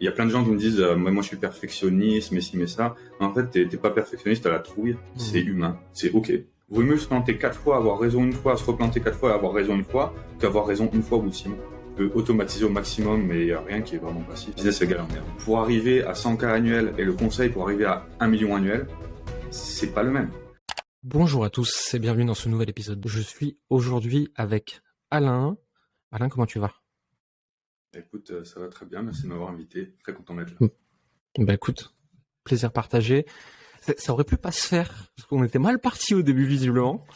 y a plein de gens qui me disent moi je suis perfectionniste, mais si, mais ça. En fait, t'es pas perfectionniste à la trouille, c'est humain, c'est ok. Vaut mieux se planter 4 fois, avoir raison une fois, se replanter 4 fois et avoir raison une fois, qu'avoir raison une fois au bout de 6 mois. On peut automatiser au maximum, mais il n'y a rien qui est vraiment passif. Le business égale en merde. Pour arriver à 100K annuel et le conseil pour arriver à 1 million annuel, c'est pas le même. Bonjour à tous et bienvenue dans ce nouvel épisode. Je suis aujourd'hui avec Alain. Alain, comment tu vas ? Écoute, ça va très bien, merci de m'avoir invité. Très content d'être là. Bah écoute, plaisir partagé. Ça aurait pu pas se faire, parce qu'on était mal parti au début visiblement.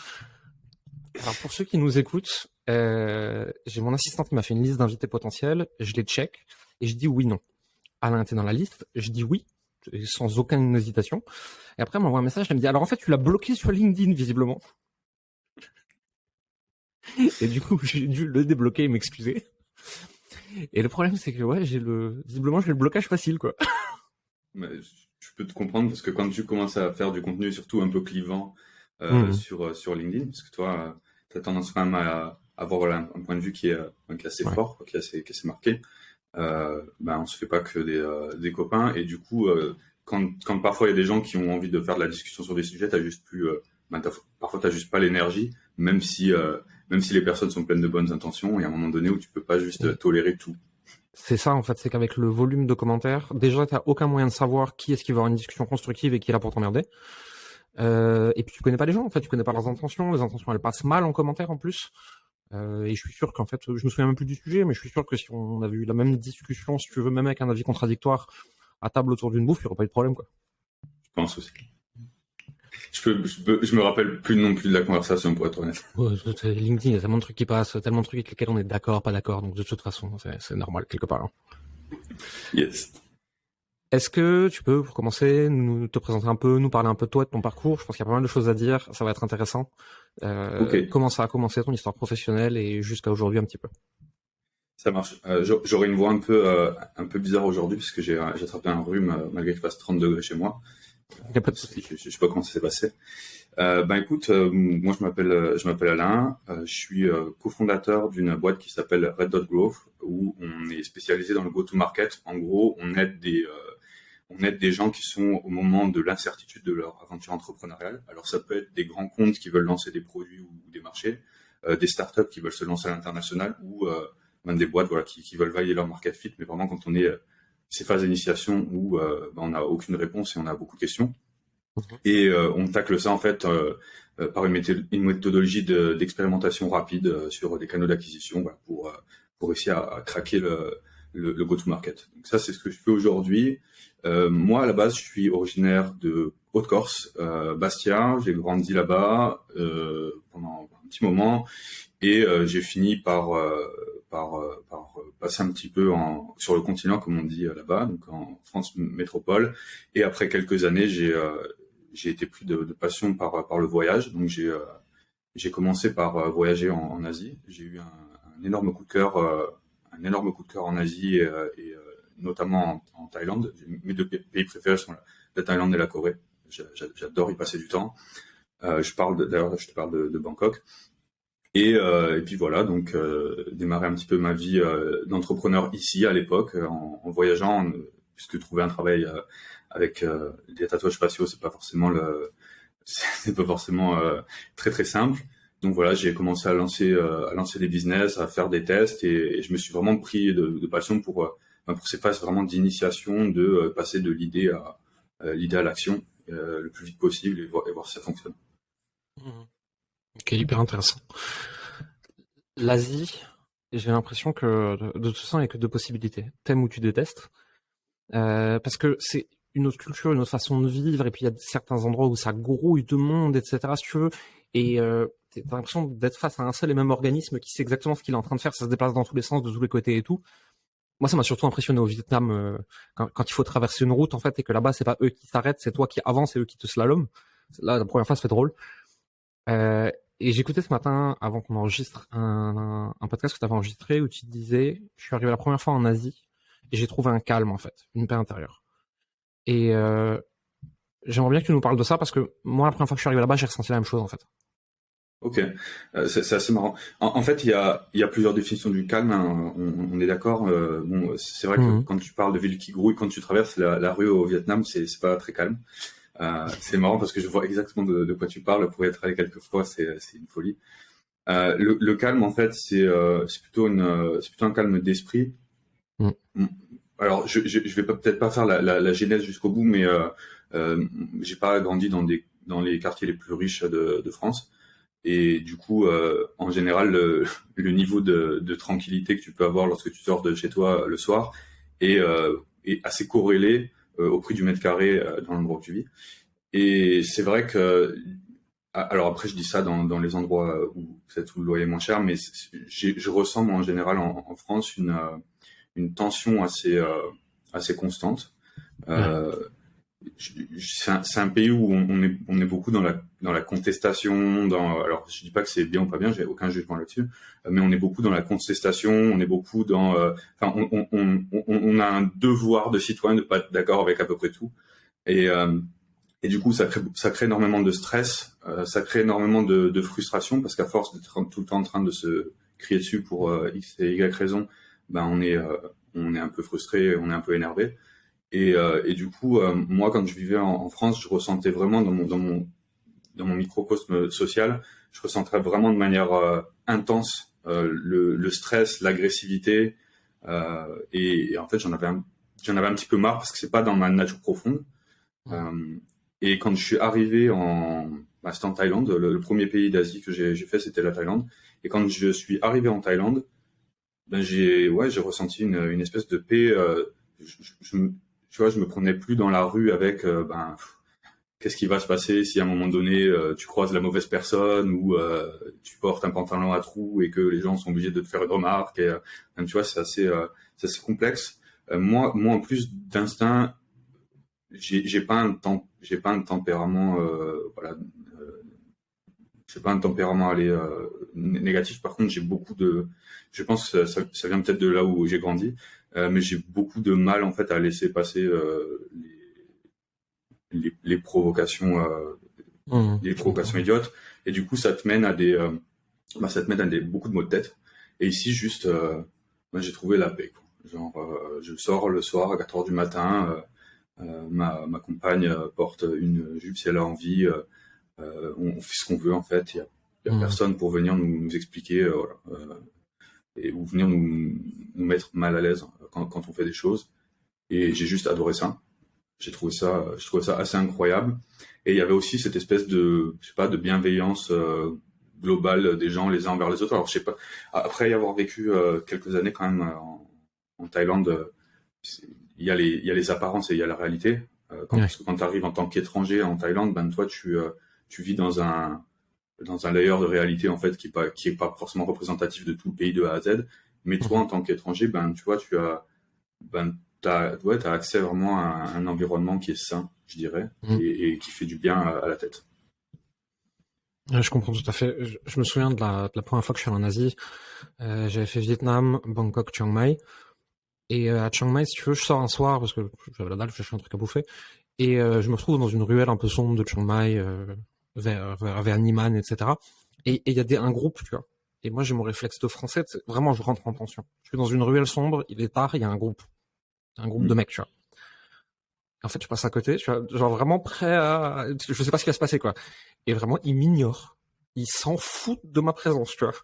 Alors pour ceux qui nous écoutent, j'ai mon assistante qui m'a fait une liste d'invités potentiels, je les check et je dis oui, non. Alain était dans la liste, je dis oui, sans aucune hésitation. Et après elle m'envoie un message, elle me dit alors en fait tu l'as bloqué sur LinkedIn visiblement. Et du coup j'ai dû le débloquer et m'excuser. Et le problème c'est que ouais, visiblement j'ai le blocage facile quoi. Mais je peux te comprendre parce que quand tu commences à faire du contenu surtout un peu clivant sur LinkedIn, parce que toi tu as tendance quand même à avoir voilà, un point de vue qui est assez fort, qui est assez marqué. On se fait pas que des copains et du coup quand parfois il y a des gens qui ont envie de faire de la discussion sur des sujets, parfois t'as juste pas l'énergie, même si les personnes sont pleines de bonnes intentions, il y a un moment donné où tu peux pas juste tolérer tout. C'est ça en fait, c'est qu'avec le volume de commentaires, déjà t'as aucun moyen de savoir qui est-ce qui va avoir une discussion constructive et qui est là pour t'emmerder. Et puis tu connais pas les gens en fait, tu connais pas leurs intentions, les intentions elles passent mal en commentaire en plus. Et je suis sûr qu'en fait, je me souviens même plus du sujet, mais je suis sûr que si on avait eu la même discussion, si tu veux, même avec un avis contradictoire, à table autour d'une bouffe, il n'y aurait pas eu de problème, quoi. Je pense aussi. Je me rappelle plus non plus de la conversation, pour être honnête. Ouais, LinkedIn, il y a tellement de trucs qui passent, tellement de trucs avec lesquels on est d'accord, pas d'accord, donc de toute façon, c'est normal quelque part. Hein. Yes. Est-ce que tu peux, pour commencer, te présenter un peu, nous parler un peu de toi, de ton parcours ? Je pense qu'il y a pas mal de choses à dire, ça va être intéressant. Okay. Comment ça a commencé ton histoire professionnelle et jusqu'à aujourd'hui un petit peu ? Ça marche. J'aurais une voix un peu bizarre aujourd'hui parce que j'ai attrapé un rhume malgré qu'il fasse 30 degrés chez moi. Il n'y a pas de souci. Je sais pas comment ça s'est passé. Écoute, moi je m'appelle Alain. Je suis cofondateur d'une boîte qui s'appelle Red Dot Growth où on est spécialisé dans le go-to-market. En gros, on aide des gens qui sont au moment de l'incertitude de leur aventure entrepreneuriale. Alors ça peut être des grands comptes qui veulent lancer des produits ou des marchés, des startups qui veulent se lancer à l'international ou même des boîtes qui veulent valider leur market fit, mais vraiment quand on est ces phases d'initiation où on n'a aucune réponse et on a beaucoup de questions. Et on tacle ça en fait par une méthodologie d'expérimentation rapide sur des canaux d'acquisition pour réussir à craquer le go-to-market. Donc ça, c'est ce que je fais aujourd'hui. Moi, à la base, je suis originaire de Haute-Corse, Bastia. J'ai grandi là-bas pendant un petit moment et j'ai fini par passer un petit peu sur le continent, comme on dit là-bas, donc en France métropole. Et après quelques années, j'ai été pris de passion par le voyage. Donc j'ai commencé par voyager en Asie. J'ai eu un énorme coup de cœur en Asie et notamment en Thaïlande. Mes deux pays préférés sont la Thaïlande et la Corée. J'adore y passer du temps. Je te parle de Bangkok. Et puis voilà, donc démarrer un petit peu ma vie d'entrepreneur ici à l'époque en voyageant, puisque trouver un travail avec des tatouages faciaux, c'est pas forcément très très simple. Donc voilà, j'ai commencé à lancer des business, à faire des tests et je me suis vraiment pris de passion pour ces phases vraiment d'initiation, de passer de l'idée à l'action le plus vite possible et voir si ça fonctionne. Ok, hyper intéressant. L'Asie, j'ai l'impression que de toute façon, il n'y a que deux possibilités. T'aimes ou tu détestes. Parce que c'est une autre culture, une autre façon de vivre, et puis il y a certains endroits où ça grouille de monde, etc., si tu veux, et t'as l'impression d'être face à un seul et même organisme qui sait exactement ce qu'il est en train de faire, ça se déplace dans tous les sens, de tous les côtés et tout. Moi, ça m'a surtout impressionné au Vietnam, quand il faut traverser une route, en fait, et que là-bas, c'est pas eux qui s'arrêtent, c'est toi qui avances et eux qui te slalom. Là, la première fois, ça fait drôle. Et j'écoutais ce matin, avant qu'on enregistre, un podcast que tu avais enregistré où tu disais, je suis arrivé la première fois en Asie et j'ai trouvé un calme, en fait, une paix intérieure. Et j'aimerais bien que tu nous parles de ça parce que moi, la première fois que je suis arrivé là-bas, j'ai ressenti la même chose, en fait. Ok, c'est assez marrant. En fait, il y a plusieurs définitions du calme, hein. On est d'accord. Bon, c'est vrai que Mhm. quand tu parles de ville qui grouille, quand tu traverses la rue au Vietnam, c'est pas très calme. C'est marrant parce que je vois exactement de quoi tu parles. Pour y être allé quelques fois, c'est une folie. Le calme, en fait, c'est plutôt un calme d'esprit. Mhm. Alors, je vais peut-être pas faire la genèse jusqu'au bout, mais j'ai pas grandi dans les quartiers les plus riches de France. Et du coup, en général, le niveau de tranquillité que tu peux avoir lorsque tu sors de chez toi le soir est assez corrélé au prix du mètre carré dans l'endroit où tu vis. Et c'est vrai que, alors après, je dis ça dans les endroits où peut-être où le loyer est moins cher, mais je ressens moi, en général en France une tension assez constante. Ouais. Euh, c'est un pays où on est beaucoup dans la contestation. Alors, je dis pas que c'est bien ou pas bien, j'ai aucun jugement là-dessus, mais on est beaucoup dans la contestation. On est beaucoup dans, enfin, on a un devoir de citoyen de pas être d'accord avec à peu près tout. Et, euh, et du coup, ça crée énormément de stress, ça crée énormément de frustration parce qu'à force d'être tout le temps en train de se crier dessus pour X et Y raison, ben on est un peu frustré, on est un peu énervé. Et du coup, moi, quand je vivais en France, je ressentais vraiment dans mon microcosme social, je ressentais vraiment de manière intense le stress, l'agressivité, et en fait, j'en avais un petit peu marre parce que c'est pas dans ma nature profonde. Mhm. Euh, et quand je suis arrivé c'était en Thaïlande, le premier pays d'Asie que j'ai fait, c'était la Thaïlande. Et quand je suis arrivé en Thaïlande, ben j'ai ressenti une espèce de paix. Tu vois, je me prenais plus dans la rue avec, qu'est-ce qui va se passer si à un moment donné tu croises la mauvaise personne ou tu portes un pantalon à trous et que les gens sont obligés de te faire une remarque. Et, tu vois, c'est assez complexe. Moi, en plus d'instinct, j'ai pas un tempérament, voilà, c'est pas un tempérament négatif. Par contre, je pense que ça vient peut-être de là où j'ai grandi, mais j'ai beaucoup de mal en fait à laisser passer les provocations, Mhm. les Je comprends. provocations idiotes. Et du coup, ça te mène à beaucoup de maux de tête. Et ici, juste, moi, j'ai trouvé la paix, quoi. Genre, je sors le soir à 4 heures du matin. Ma compagne porte une jupe si elle a envie. On fait ce qu'on veut en fait. Il y a Mhm. personne pour venir nous expliquer voilà, ou venir nous mettre mal à l'aise quand on fait des choses. Et j'ai juste adoré ça. Je trouvais ça assez incroyable. Et il y avait aussi cette espèce de, je sais pas, de bienveillance globale des gens les uns envers les autres. Alors je sais pas. Après y avoir vécu quelques années quand même en Thaïlande, c'est- il y a les apparences et il y a la réalité. Parce Ouais. que quand tu arrives en tant qu'étranger en Thaïlande, ben toi tu vis dans un layer de réalité en fait qui est pas forcément représentatif de tout le pays de A à Z. Mais toi Mhm. en tant qu'étranger, ben tu vois t'as accès vraiment à un environnement qui est sain, je dirais, Mhm. et qui fait du bien à la tête. Ouais, je comprends tout à fait. Je me souviens de la première fois que je suis allé en Asie. J'avais fait Vietnam, Bangkok, Chiang Mai. Et à Chiang Mai, si tu veux, je sors un soir parce que j'avais la dalle, je cherchais un truc à bouffer. Et je me retrouve dans une ruelle un peu sombre de Chiang Mai, vers Niman, etc. Et il y a un groupe, tu vois. Et moi, j'ai mon réflexe de français, vraiment, je rentre en tension. Je suis dans une ruelle sombre, il est tard, il y a un groupe. Un groupe de Mm. mecs, tu vois. En fait, je passe à côté, tu vois, genre vraiment prêt à... Je sais pas ce qui va se passer, quoi. Et vraiment, ils m'ignorent. Ils s'en foutent de ma présence, tu vois.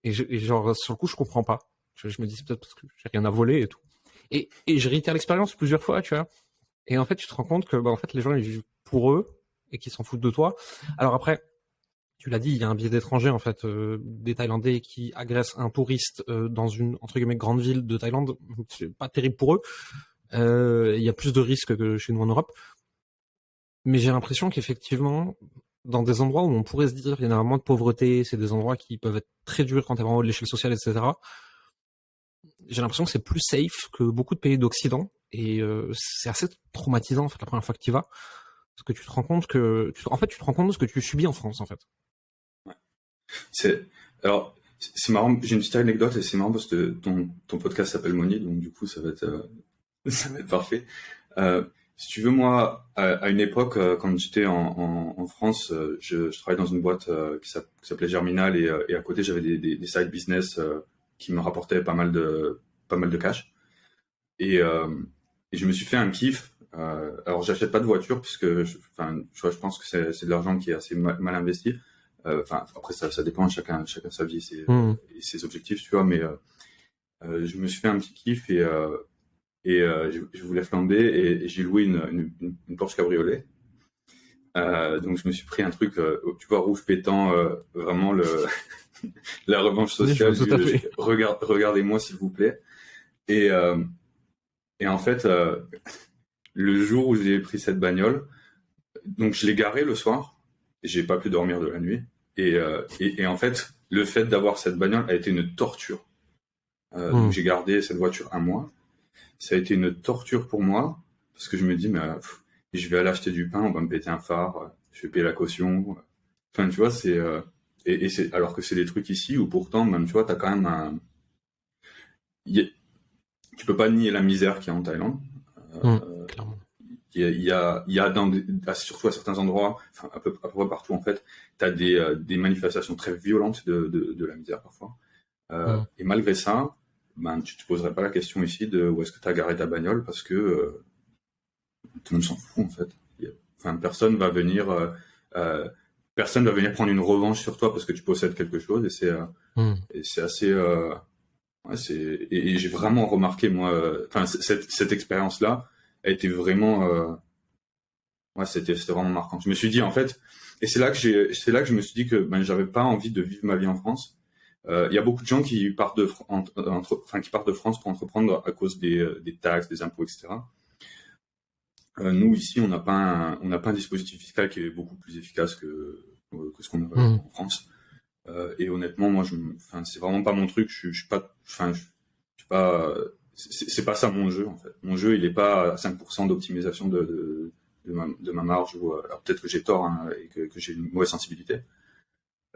Et genre, sur le coup, je comprends pas. Je me dis, c'est peut-être parce que j'ai rien à voler et tout. Et je réitère l'expérience plusieurs fois, tu vois. Et en fait, tu te rends compte que, bah, en fait, les gens, ils vivent pour eux et qu'ils s'en foutent de toi. Alors après, tu l'as dit, il y a un biais d'étrangers, en fait, des Thaïlandais qui agressent un touriste dans une, entre guillemets, grande ville de Thaïlande. C'est pas terrible pour eux. Il y a plus de risques que chez nous en Europe. Mais j'ai l'impression qu'effectivement, dans des endroits où on pourrait se dire il y a énormément de pauvreté, c'est des endroits qui peuvent être très durs quand t'es vraiment haut de l'échelle sociale, etc. J'ai l'impression que c'est plus safe que beaucoup de pays d'Occident. Et c'est assez traumatisant, en fait, la première fois que tu y vas. Parce que tu te rends compte en fait, tu te rends compte de ce que tu subis en France, en fait. Alors, c'est marrant, j'ai une petite anecdote et c'est marrant parce que ton podcast s'appelle Money, donc du coup, ça va être parfait. Euh, Si tu veux, moi, à une époque, quand j'étais en France, je travaillais dans une boîte qui s'appelait Germinal et à côté, j'avais des side business qui me rapportaient pas mal de cash. Et, euh, et je me suis fait un kiff. Alors, j'achète pas de voiture puisque, je pense que c'est de l'argent qui est assez mal investi. Enfin, après, ça dépend, chacun sa vie et ses objectifs, tu vois. Mais je me suis fait un petit kiff et je voulais flamber et j'ai loué une Porsche Cabriolet. Donc je me suis pris un truc, tu vois, rouge pétant, vraiment la revanche sociale. Oui, tout à fait. Regardez-moi s'il vous plaît. Et, euh, et en fait, le jour où j'ai pris cette bagnole, donc je l'ai garée le soir, et j'ai pas pu dormir de la nuit. Et en fait, le fait d'avoir cette bagnole a été une torture. Donc j'ai gardé cette voiture un mois. Ça a été une torture pour moi, parce que je me dis, mais je vais aller acheter du pain, on va me péter un phare, je vais payer la caution. Enfin, tu vois, et c'est, alors que c'est des trucs ici où pourtant, même, tu vois, t'as quand même tu peux pas nier la misère qu'il y a en Thaïlande. Clairement. Il y a surtout à certains endroits, enfin, à peu près partout, en fait, t'as des manifestations très violentes de la misère parfois. Et malgré ça, ben, tu te poserais pas la question ici de où est-ce que tu as garé ta bagnole parce que tout le monde s'en fout en fait. Enfin, personne va venir prendre une revanche sur toi parce que tu possèdes quelque chose et c'est assez. Ouais, et j'ai vraiment remarqué moi, enfin cette expérience-là a été vraiment, ouais, c'était vraiment marquant. Je me suis dit en fait, et c'est là que je me suis dit que ben j'avais pas envie de vivre ma vie en France. Il y a beaucoup de gens qui partent qui partent de France pour entreprendre à cause des taxes, des impôts, etc. Nous ici, on n'a pas un dispositif fiscal qui est beaucoup plus efficace que ce qu'on a en France. Et honnêtement, moi, enfin, c'est vraiment pas mon truc. Je suis pas, enfin, je suis pas, c'est pas ça mon jeu en fait. Mon jeu, il est pas à 5% d'optimisation de ma marge ou alors peut-être que j'ai tort hein, et que j'ai une mauvaise sensibilité.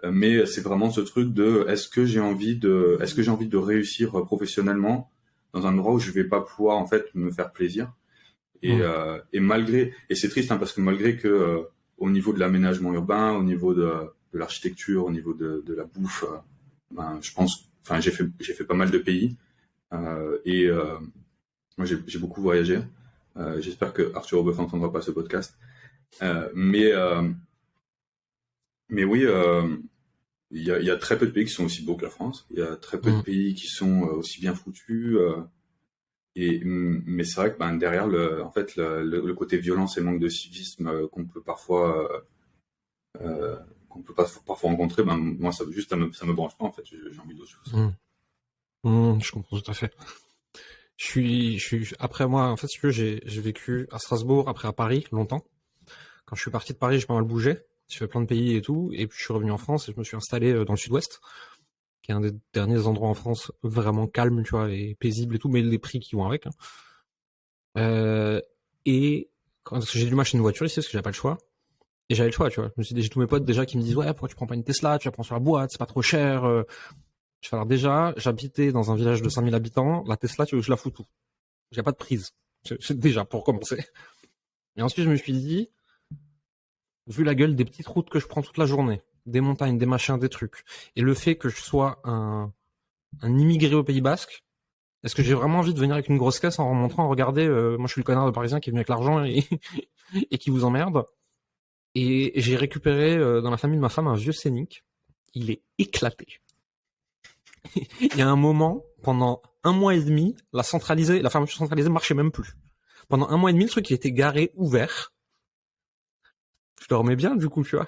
Mais c'est vraiment ce truc de est-ce que j'ai envie de réussir professionnellement dans un endroit où je vais pas pouvoir en fait me faire plaisir et c'est triste hein, parce que malgré que au niveau de l'aménagement urbain, au niveau de l'architecture, au niveau de la bouffe, ben, je pense, enfin j'ai fait pas mal de pays et moi j'ai beaucoup voyagé. J'espère que Arthur Obeuf n'entendra pas ce podcast. Euh, mais euh, mais oui. Il y a très peu de pays qui sont aussi beaux que la France. Il y a très peu de pays qui sont aussi bien foutus. Mais c'est vrai que ben, derrière en fait, le côté violence et manque de civisme qu'on peut parfois rencontrer, ben, moi, ça me branche pas, en fait. J'ai envie d'autre chose. Je comprends tout à fait. Après moi, en fait, si tu veux, j'ai vécu à Strasbourg, après à Paris, longtemps. Quand je suis parti de Paris, j'ai pas mal bougé. J'ai fait plein de pays et tout. Et puis je suis revenu en France et je me suis installé dans le sud-ouest, qui est un des derniers endroits en France vraiment calme, tu vois, et paisible et tout, mais les prix qui vont avec. Hein. Et quand j'ai dû m'acheter une voiture ici, parce que j'avais pas le choix. Et j'avais le choix, tu vois. Je me suis dit, j'ai tous mes potes déjà qui me disent, ouais, pourquoi tu prends pas une Tesla, tu la prends sur la boîte, c'est pas trop cher. Je fais, alors déjà, j'habitais dans un village de 5000 habitants, la Tesla, tu veux que je la fous tout. J'ai pas de prise. C'est déjà pour commencer. Et ensuite, je me suis dit, vu la gueule des petites routes que je prends toute la journée, des montagnes, des machins, des trucs, et le fait que je sois un immigré au Pays Basque, est-ce que j'ai vraiment envie de venir avec une grosse caisse en montrant, regardez, moi je suis le connard de Parisien qui est venu avec l'argent et qui vous emmerde. Et j'ai récupéré dans la famille de ma femme un vieux Scénic. Il est éclaté. Il y a un moment, pendant un mois et demi, la fermeture centralisée marchait même plus. Pendant un mois et demi, le truc il était garé, ouvert. Je dormais bien du coup, tu vois.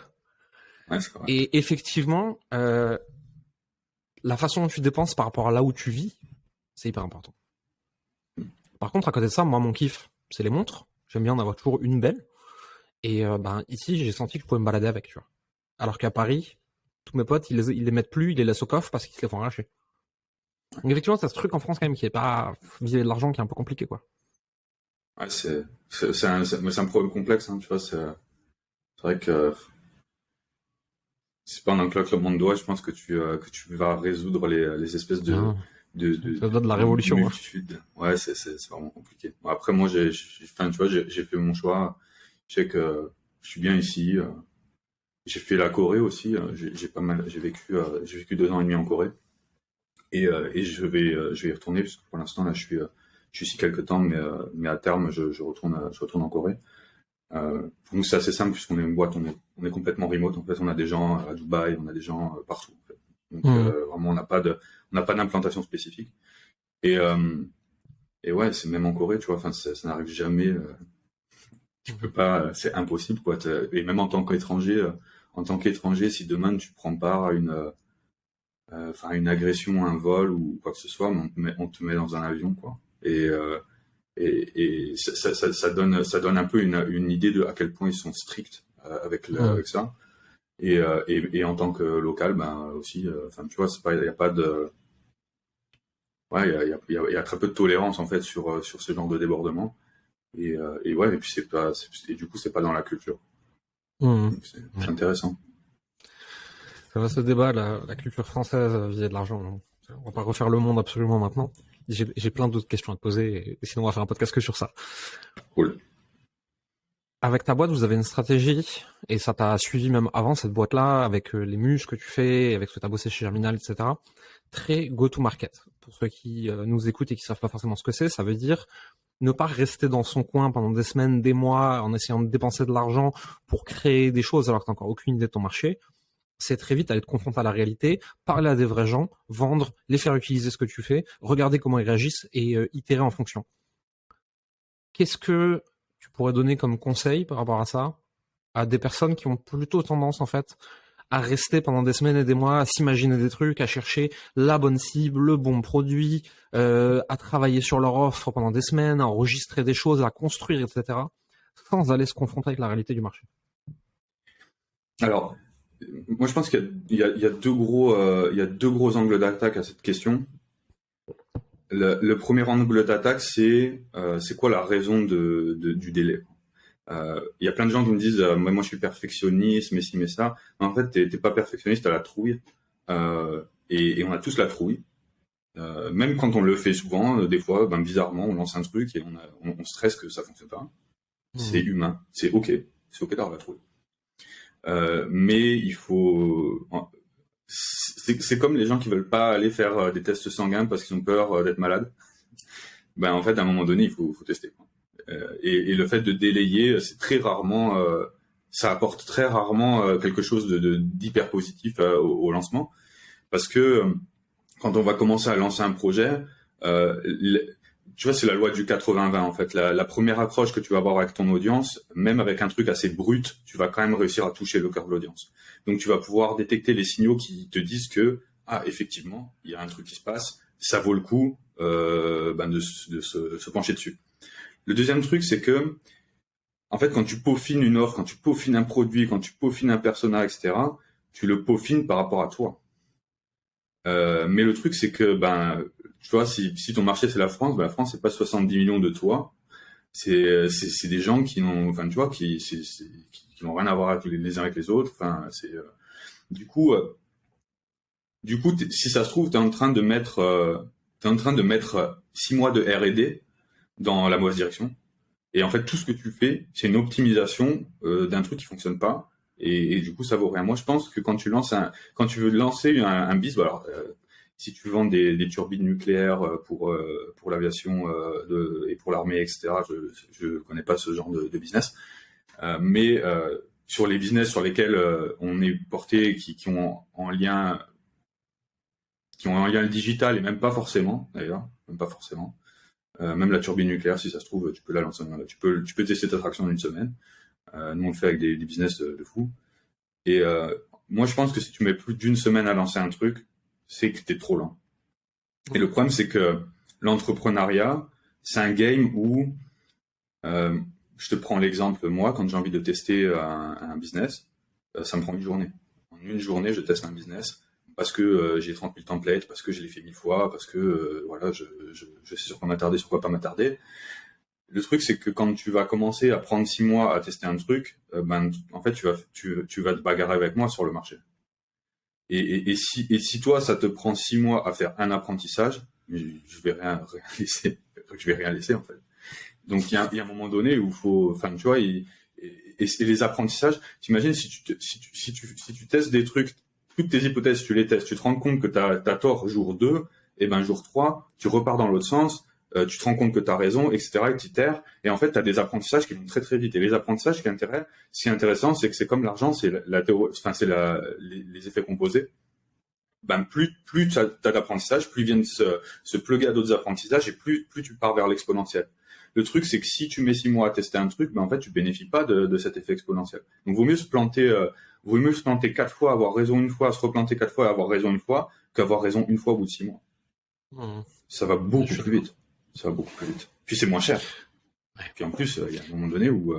Ouais, c'est correct. Et effectivement, la façon dont tu dépenses par rapport à là où tu vis, c'est hyper important. Par contre, à côté de ça, moi, mon kiff, c'est les montres. J'aime bien en avoir toujours une belle. Et ben ici, j'ai senti que je pouvais me balader avec, tu vois. Alors qu'à Paris, tous mes potes, ils les mettent plus, ils les laissent au coffre parce qu'ils se les font arracher. Donc effectivement, c'est ce truc en France quand même qui est pas viser de l'argent qui est un peu compliqué, quoi. Ouais, c'est un problème complexe, hein, tu vois. C'est vrai que c'est pas en un claquement de doigts, je pense que tu vas résoudre les espèces Bien. Ça donne de la révolution. Multitude. Ouais, c'est vraiment compliqué. Bon, après, moi, enfin, tu vois, j'ai fait mon choix. Je sais que je suis bien ici. J'ai fait la Corée aussi. J'ai vécu 2 ans et demi en Corée. Et je vais y retourner parce que pour l'instant, là, je suis ici quelques temps, mais à terme, je retourne en Corée. Pour nous, c'est assez simple puisqu'on est une boîte, on est complètement remote. En fait, on a des gens à Dubaï, on a des gens partout. En fait. Donc, vraiment, on n'a pas d'implantation spécifique. Et ouais, c'est même en Corée, tu vois. Enfin, ça n'arrive jamais. Tu peux pas, c'est impossible, quoi. Et même en tant qu'étranger, si demain tu prends part à une agression, un vol ou quoi que ce soit, on te met dans un avion, quoi. Et ça donne un peu une idée de à quel point ils sont stricts avec ça. Et en tant que local, ben aussi, enfin tu vois, c'est pas, il y a pas de, ouais, il y a très peu de tolérance en fait sur ce genre de débordement. Et ouais, et puis et du coup c'est pas dans la culture. Donc, c'est intéressant. Ça va, ce débat, la culture française vis-à-vis de l'argent. On va pas refaire le monde absolument maintenant. J'ai plein d'autres questions à te poser, et sinon on va faire un podcast que sur ça. Cool. Avec ta boîte, vous avez une stratégie, et ça t'a suivi même avant cette boîte-là, avec les muscles que tu fais, avec ce que tu as bossé chez Germinal, etc. Très go-to-market. Pour ceux qui nous écoutent et qui savent pas forcément ce que c'est, ça veut dire ne pas rester dans son coin pendant des semaines, des mois, en essayant de dépenser de l'argent pour créer des choses alors que tu n'as encore aucune idée de ton marché. C'est très vite aller te confronter à la réalité, parler à des vrais gens, vendre, les faire utiliser ce que tu fais, regarder comment ils réagissent et itérer en fonction. Qu'est-ce que tu pourrais donner comme conseil par rapport à ça à des personnes qui ont plutôt tendance en fait à rester pendant des semaines et des mois, à s'imaginer des trucs, à chercher la bonne cible, le bon produit, à travailler sur leur offre pendant des semaines, à enregistrer des choses, à construire, etc., sans aller se confronter avec la réalité du marché? Alors, moi je pense qu'il y a deux gros angles d'attaque à cette question. Le premier angle d'attaque, c'est quoi la raison du délai. Il y a plein de gens qui me disent moi je suis perfectionniste, mais si, mais ça. Mais en fait, t'es pas perfectionniste, t'as la trouille. Et on a tous la trouille. Même quand on le fait souvent, des fois, ben, bizarrement, on lance un truc et on stresse que ça fonctionne pas. C'est humain, c'est ok d'avoir la trouille. Mais il faut. C'est comme les gens qui veulent pas aller faire des tests sanguins parce qu'ils ont peur d'être malades. Ben en fait, à un moment donné, il faut tester. Et le fait de délayer, c'est très rarement, ça apporte très rarement quelque chose d'hyper positif au lancement, parce que quand on va commencer à lancer un projet, tu vois, c'est la loi du 80-20 en fait. La première accroche que tu vas avoir avec ton audience, même avec un truc assez brut, tu vas quand même réussir à toucher le cœur de l'audience. Donc tu vas pouvoir détecter les signaux qui te disent que effectivement, il y a un truc qui se passe, ça vaut le coup de se pencher dessus. Le deuxième truc, c'est que en fait, quand tu peaufines une offre, quand tu peaufines un produit, quand tu peaufines un persona, etc., tu le peaufines par rapport à toi. Mais le truc, c'est que tu vois, si ton marché c'est la France, la France c'est pas 70 millions de toi, c'est des gens qui n'ont, enfin tu vois, qui n'ont rien à voir avec les uns avec les autres. Enfin, du coup, si ça se trouve, t'es en train de mettre 6 mois de R&D dans la mauvaise direction. Et en fait, tout ce que tu fais, c'est une optimisation d'un truc qui fonctionne pas. Et du coup, ça vaut rien. Moi, je pense que quand tu veux lancer un business, alors si tu vends des turbines nucléaires pour l'aviation et pour l'armée, etc., je connais pas ce genre de business. Mais sur les business sur lesquels on est porté, qui ont en lien le digital, et même pas forcément, d'ailleurs, même pas forcément. Même la turbine nucléaire, si ça se trouve, tu peux la lancer, tu peux tester ta traction en une semaine. Nous, on le fait avec des business de fou. Et moi, je pense que si tu mets plus d'une semaine à lancer un truc, c'est que t'es trop lent. Et le problème, c'est que l'entrepreneuriat, c'est un game où, je te prends l'exemple, moi, quand j'ai envie de tester un business, ça me prend une journée. En une journée, je teste un business parce que j'ai 30 000 templates, parce que je l'ai fait 1000 fois, parce que voilà, je sais sur quoi m'attarder, sur quoi pas m'attarder. Le truc, c'est que quand tu vas commencer à prendre 6 mois à tester un truc, en fait, tu vas te bagarrer avec moi sur le marché. Et si toi, ça te prend 6 mois à faire un apprentissage, je vais rien laisser, je vais rien laisser en fait. Donc il y a un moment donné où faut, enfin tu vois, et les apprentissages, t'imagines si tu testes des trucs, toutes tes hypothèses, tu les testes, tu te rends compte que t'as tort jour 2, et ben jour 3, tu repars dans l'autre sens, tu te rends compte que t'as raison, etc. et tu t'itères, et en fait t'as des apprentissages qui vont très très vite. Et les apprentissages, ce qui est intéressant, c'est que c'est comme l'argent, c'est la théorie, enfin c'est les effets composés. Ben plus t'as d'apprentissage, plus ils viennent se plugger à d'autres apprentissages, et plus tu pars vers l'exponentiel. Le truc, c'est que si tu mets 6 mois à tester un truc, ben en fait, tu bénéficies pas de cet effet exponentiel. Donc, vaut mieux se planter 4 fois, avoir raison une fois, se replanter 4 fois et avoir raison une fois, qu'avoir raison une fois au bout de 6 mois. Ça va beaucoup plus vite. Ça va beaucoup plus vite. Puis c'est moins cher. Puis en plus, il y a un moment donné où,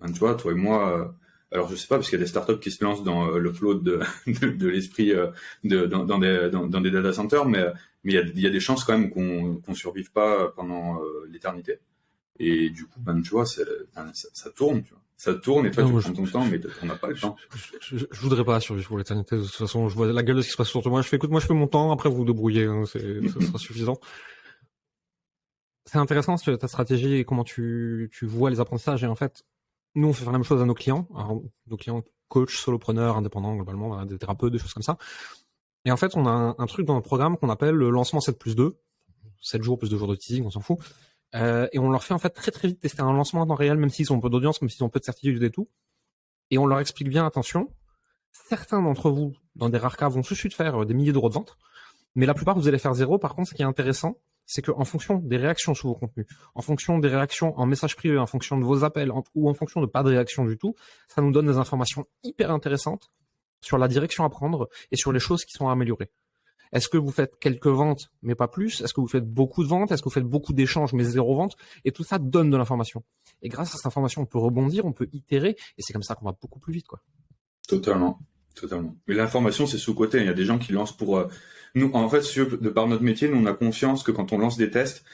tu vois, toi et moi, alors je sais pas, parce qu'il y a des startups qui se lancent dans le flow de l'esprit dans des data centers, mais il y a des chances quand même qu'on survive pas pendant l'éternité. Et du coup, tu vois, ça tourne, tu vois. Ça tourne et toi, tu prends ton temps, mais on n'a pas le temps. Je voudrais pas survivre pour l'éternité. De toute façon, je vois la gueule de ce qui se passe autour de moi. Écoute, moi, je fais mon temps, après vous vous débrouillez, hein, ça sera suffisant. C'est intéressant, ta stratégie et comment tu vois les apprentissages. Et en fait, nous, on fait faire la même chose à nos clients. Alors, nos clients coachs, solopreneurs, indépendants, globalement, des thérapeutes, des choses comme ça. Et en fait, on a un truc dans le programme qu'on appelle le lancement 7+2. 7 jours plus 2 jours de teasing, on s'en fout. Et on leur fait en fait très très vite tester un lancement en temps réel, même s'ils ont peu d'audience, même s'ils ont peu de certitude et tout. Et on leur explique bien, attention, certains d'entre vous, dans des rares cas, vont tout de suite faire des milliers d'euros de vente, mais la plupart, vous allez faire 0. Par contre, ce qui est intéressant, c'est qu'en fonction des réactions sur vos contenus, en fonction des réactions en message privé, en fonction de vos appels, ou en fonction de pas de réaction du tout, ça nous donne des informations hyper intéressantes sur la direction à prendre et sur les choses qui sont à améliorer. Est-ce que vous faites quelques ventes, mais pas plus? Est-ce que vous faites beaucoup de ventes? Est-ce que vous faites beaucoup d'échanges, mais 0 vente? Et tout ça donne de l'information. Et grâce à cette information, on peut rebondir, on peut itérer, et c'est comme ça qu'on va beaucoup plus vite, quoi. Totalement. Mais l'information, c'est sous-côté. Il y a des gens qui lancent pour... Nous, en fait, de par notre métier, nous, on a conscience que quand on lance des tests,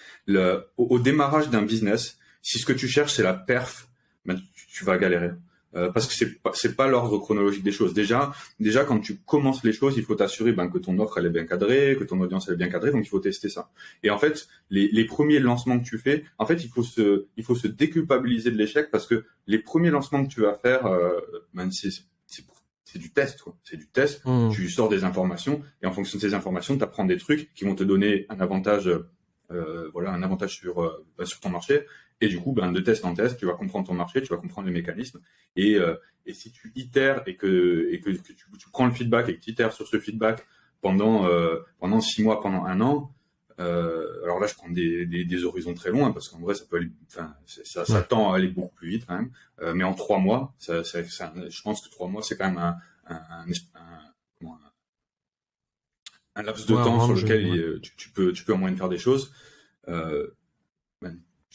au démarrage d'un business, si ce que tu cherches, c'est la perf, tu vas galérer. Parce que c'est pas l'ordre chronologique des choses. Déjà, quand tu commences les choses, il faut t'assurer que ton offre elle est bien cadrée, que ton audience elle est bien cadrée, donc il faut tester ça. Et en fait, les premiers lancements que tu fais, en fait, il faut se déculpabiliser de l'échec parce que les premiers lancements que tu vas faire, c'est du test, quoi. C'est du test. Tu sors des informations et en fonction de ces informations, tu apprends des trucs qui vont te donner un avantage, sur ton marché. Et du coup, de test en test, tu vas comprendre ton marché, tu vas comprendre les mécanismes. Et si tu itères et que tu prends le feedback et que tu itères sur ce feedback pendant 6 mois, pendant 1 an, alors là, je prends des horizons très loin parce qu'en vrai, ça peut aller, ça tend à aller beaucoup plus vite quand même. Mais en 3 mois, je pense que 3 mois, c'est quand même un laps de temps sur lequel tu peux en moyenne faire des choses.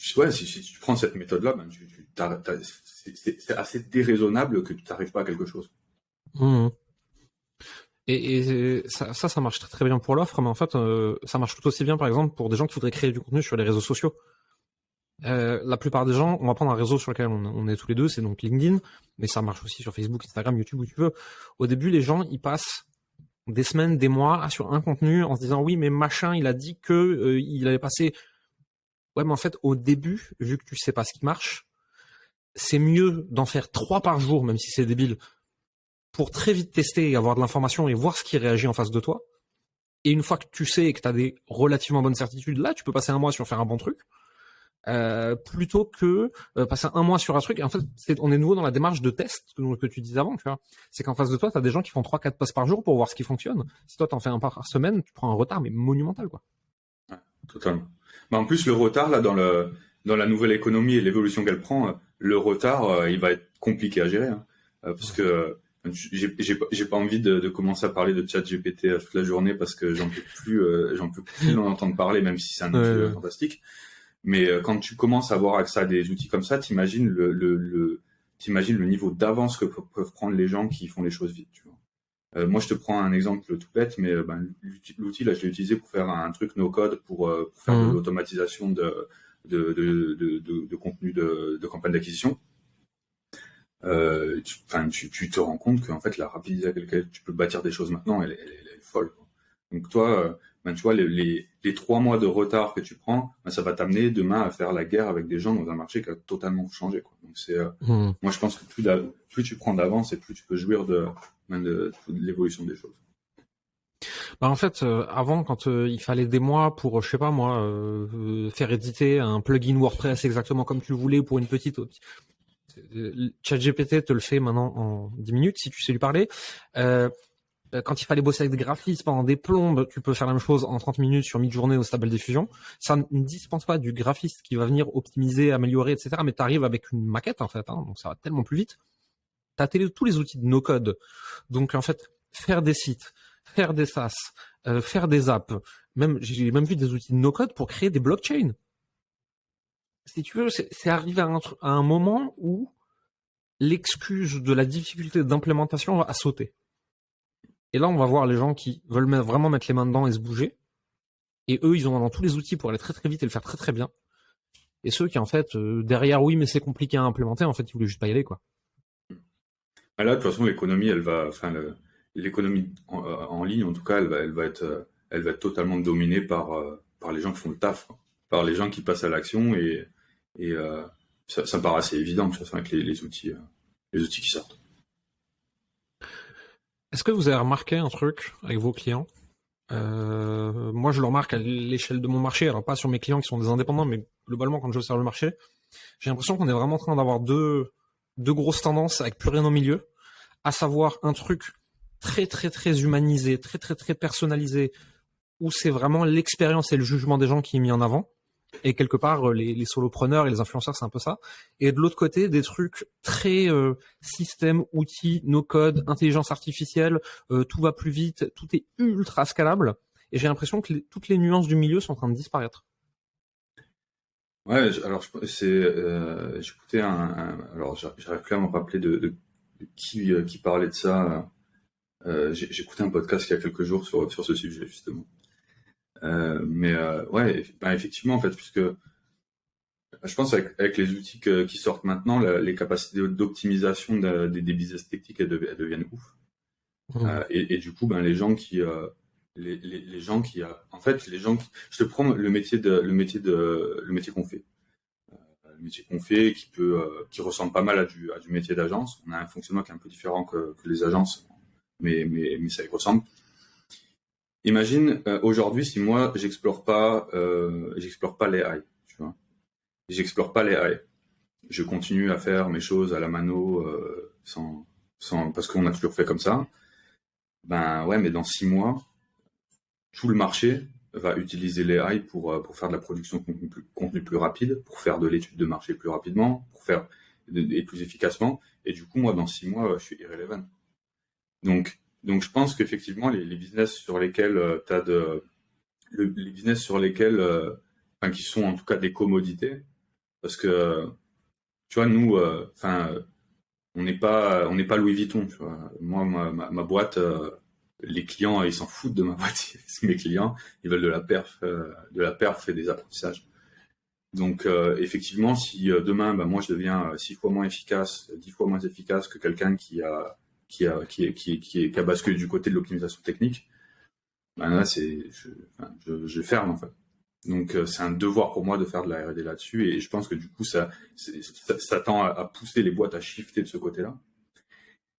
Si tu prends cette méthode-là, c'est assez déraisonnable que tu n'arrives pas à quelque chose. Et ça marche très très bien pour l'offre, mais en fait, ça marche tout aussi bien, par exemple, pour des gens qui voudraient créer du contenu sur les réseaux sociaux. La plupart des gens, on va prendre un réseau sur lequel on est tous les deux, c'est donc LinkedIn, mais ça marche aussi sur Facebook, Instagram, YouTube, où tu veux. Au début, les gens, ils passent des semaines, des mois sur un contenu en se disant oui, mais machin, il a dit que il avait passé. Ouais, mais en fait, au début, vu que tu sais pas ce qui marche, c'est mieux d'en faire 3 par jour, même si c'est débile, pour très vite tester et avoir de l'information et voir ce qui réagit en face de toi. Et une fois que tu sais et que tu as des relativement bonnes certitudes, là, tu peux passer 1 mois sur faire un bon truc, plutôt que passer 1 mois sur un truc. Et en fait, on est nouveau dans la démarche de test que tu disais avant, tu vois. C'est qu'en face de toi, tu as des gens qui font 3-4 posts par jour pour voir ce qui fonctionne. Si toi, t'en fais un par semaine, tu prends un retard, mais monumental, quoi. Ouais, totalement. En plus, le retard, là, dans la nouvelle économie et l'évolution qu'elle prend, le retard, il va être compliqué à gérer, hein, parce que j'ai pas envie de commencer à parler de ChatGPT toute la journée parce que j'en peux plus en entendre parler, même si c'est un outil fantastique. Mais quand tu commences à avoir accès à des outils comme ça, t'imagines t'imagines le niveau d'avance que peuvent prendre les gens qui font les choses vite, tu vois. Moi, je te prends un exemple tout bête, mais l'outil, là, je l'ai utilisé pour faire un truc no-code pour faire de l'automatisation de contenu de campagne d'acquisition. Tu te rends compte qu'en fait, la rapidité avec laquelle tu peux bâtir des choses maintenant, elle est folle, quoi. Donc toi, ben, tu vois, les 3 mois de retard que tu prends, ben, ça va t'amener demain à faire la guerre avec des gens dans un marché qui a totalement changé, quoi. Donc moi je pense que plus tu prends d'avance et plus tu peux jouir de l'évolution des choses. Bah en fait, avant, quand il fallait des mois pour, je sais pas moi, faire éditer un plugin WordPress exactement comme tu le voulais pour une petite... ChatGPT te le fait maintenant en 10 minutes si tu sais lui parler. Quand il fallait bosser avec des graphistes pendant des plombes, tu peux faire la même chose en 30 minutes sur Midjourney ou Stable Diffusion. Ça ne dispense pas du graphiste qui va venir optimiser, améliorer, etc. Mais tu arrives avec une maquette, en fait, hein, donc ça va tellement plus vite. Tu as tous les outils de no-code. Donc, en fait, faire des sites, faire des SaaS, faire des apps, j'ai même vu des outils de no-code pour créer des blockchains. Si tu veux, c'est arrivé à un moment où l'excuse de la difficulté d'implémentation a sauté. Et là, on va voir les gens qui veulent vraiment mettre les mains dedans et se bouger. Et eux, ils ont maintenant tous les outils pour aller très très vite et le faire très très bien. Et ceux qui, en fait, derrière, oui, mais c'est compliqué à implémenter, en fait, ils voulaient juste pas y aller, quoi. Là, de toute façon, l'économie, l'économie en ligne, en tout cas, elle va être totalement dominée par les gens qui font le taf, quoi. Par les gens qui passent à l'action et ça me paraît assez évident, de toute façon, avec les outils qui sortent. Est-ce que vous avez remarqué un truc avec vos clients? Moi, je le remarque à l'échelle de mon marché, alors pas sur mes clients qui sont des indépendants, mais globalement, quand j'observe le marché, j'ai l'impression qu'on est vraiment en train d'avoir deux grosses tendances avec plus rien au milieu, à savoir un truc très très très humanisé, très très très personnalisé, où c'est vraiment l'expérience et le jugement des gens qui est mis en avant. Et quelque part, les solopreneurs et les influenceurs, c'est un peu ça. Et de l'autre côté, des trucs très système, outils, no-code, intelligence artificielle, tout va plus vite, tout est ultra scalable. Et j'ai l'impression que toutes les nuances du milieu sont en train de disparaître. Ouais, alors j'écoutais alors j'arrive plus à me rappeler de qui parlait de ça. J'écoutais un podcast il y a quelques jours sur ce sujet justement. Ouais, ben effectivement en fait, puisque je pense avec les outils qui sortent maintenant, les capacités d'optimisation des business techniques elles deviennent ouf. Et du coup, ben les gens qui en fait je te prends le métier qu'on fait. Le métier qu'on fait qui ressemble pas mal à du métier d'agence. On a un fonctionnement qui est un peu différent que les agences, mais ça y ressemble. Imagine aujourd'hui si moi j'explore pas l'AI, tu vois. J'explore pas l'AI. Je continue à faire mes choses à la mano sans parce qu'on a toujours fait comme ça. Ben ouais, mais dans 6 mois, tout le marché va utiliser l'AI pour faire de la production de contenu plus rapide, pour faire de l'étude de marché plus rapidement, pour faire et plus efficacement. Et du coup, moi, dans 6 mois, je suis irrelevant. Donc je pense qu'effectivement, les business sur lesquels les business sur lesquels, enfin, qui sont en tout cas des commodités, parce que tu vois, nous, on n'est pas Louis Vuitton, tu vois. Moi, ma boîte, les clients, ils s'en foutent de ma boîte. Mes clients, ils veulent de la perf et des apprentissages. Donc, effectivement, si demain, moi, je deviens 6 fois moins efficace, 10 fois moins efficace que quelqu'un qui a basculé du côté de l'optimisation technique, là, je ferme en fait. Donc, c'est un devoir pour moi de faire de la R&D là-dessus, et je pense que du coup, ça tend à pousser les boîtes à shifter de ce côté-là.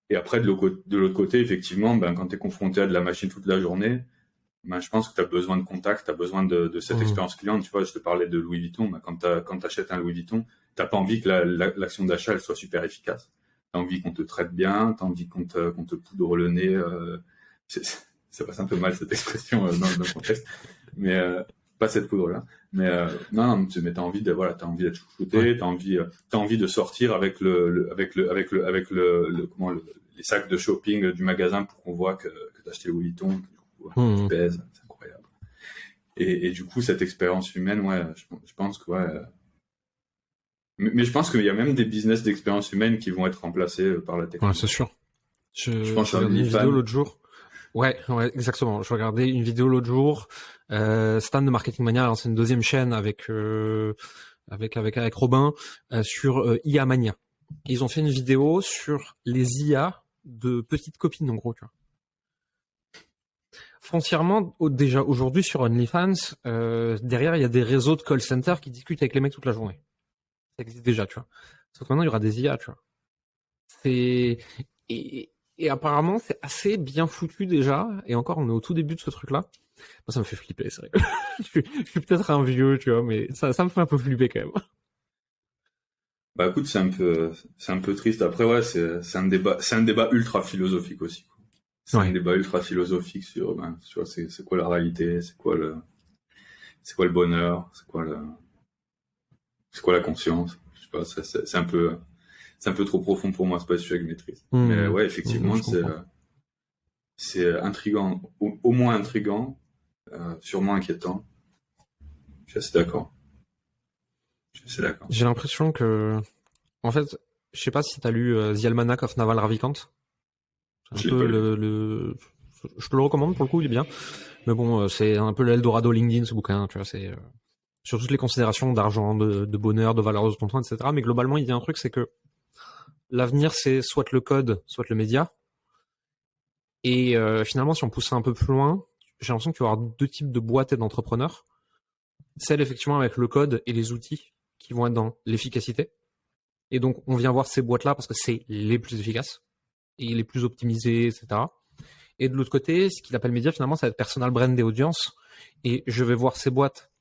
Et après, de l'autre côté, effectivement, quand tu es confronté à de la machine toute la journée, je pense que tu as besoin de contact, tu as besoin de cette expérience client. Tu vois, je te parlais de Louis Vuitton, quand tu achètes un Louis Vuitton, tu n'as pas envie que l'action d'achat elle soit super efficace. Tu as envie qu'on te traite bien, tu as envie qu'on te poudre le nez. Ça passe un peu mal cette expression dans le contexte, mais pas cette poudre-là. Mais non, tu as envie d'être chouchouté, ouais. T'as envie de sortir avec les sacs de shopping du magasin pour qu'on voit que t'as acheté Louis Vuitton, que tu pèses, c'est incroyable. Et du coup, cette expérience humaine, ouais, je pense que ouais. Mais je pense qu'il y a même des business d'expérience humaine qui vont être remplacés par la technologie. Ouais, c'est sûr. Je pense regardais une vidéo l'autre jour. Ouais, exactement. Je regardais une vidéo l'autre jour. Stan de Marketing Mania, c'est une deuxième chaîne avec Robin sur IA Mania. Ils ont fait une vidéo sur les IA de petites copines, en gros, tu vois. foncièrement, déjà aujourd'hui sur OnlyFans, derrière il y a des réseaux de call center qui discutent avec les mecs toute la journée. Ça existe déjà, tu vois. Sauf que maintenant il y aura des IA, tu vois. C'est et apparemment c'est assez bien foutu déjà. Et encore, on est au tout début de ce truc-là. Moi, ça me fait flipper, c'est vrai. Je suis peut-être un vieux, tu vois, mais ça me fait un peu flipper quand même. Bah écoute, c'est un peu triste. Après, ouais, c'est un débat ultra philosophique aussi, quoi. C'est un débat ultra philosophique sur, ben, tu vois, c'est quoi la réalité, c'est quoi le bonheur, c'est quoi la conscience. Je sais pas, c'est un peu trop profond pour moi, c'est pas un sujet que je maîtrise. Mais ouais, effectivement, c'est intriguant, au moins intriguant, sûrement inquiétant. Je suis assez d'accord. J'ai l'impression que, en fait, je sais pas si t'as lu The Almanac of Naval Ravikant. C'est un peu je te le recommande pour le coup, il est bien. Mais bon, c'est un peu l'Eldorado LinkedIn ce bouquin, tu vois, c'est sur toutes les considérations d'argent, de bonheur, de valeur de ton temps, etc. Mais globalement, il dit un truc, c'est que l'avenir, c'est soit le code, soit le média. Et finalement, si on pousse ça un peu plus loin, j'ai l'impression qu'il va y avoir deux types de boîtes et d'entrepreneurs. Celle effectivement avec le code et les outils qui vont être dans l'efficacité. Et donc, on vient voir ces boîtes-là parce que c'est les plus efficaces et les plus optimisées, etc. Et de l'autre côté, ce qu'il appelle média, finalement, ça va être personal brand et audience. Et je vais voir ces boîtes,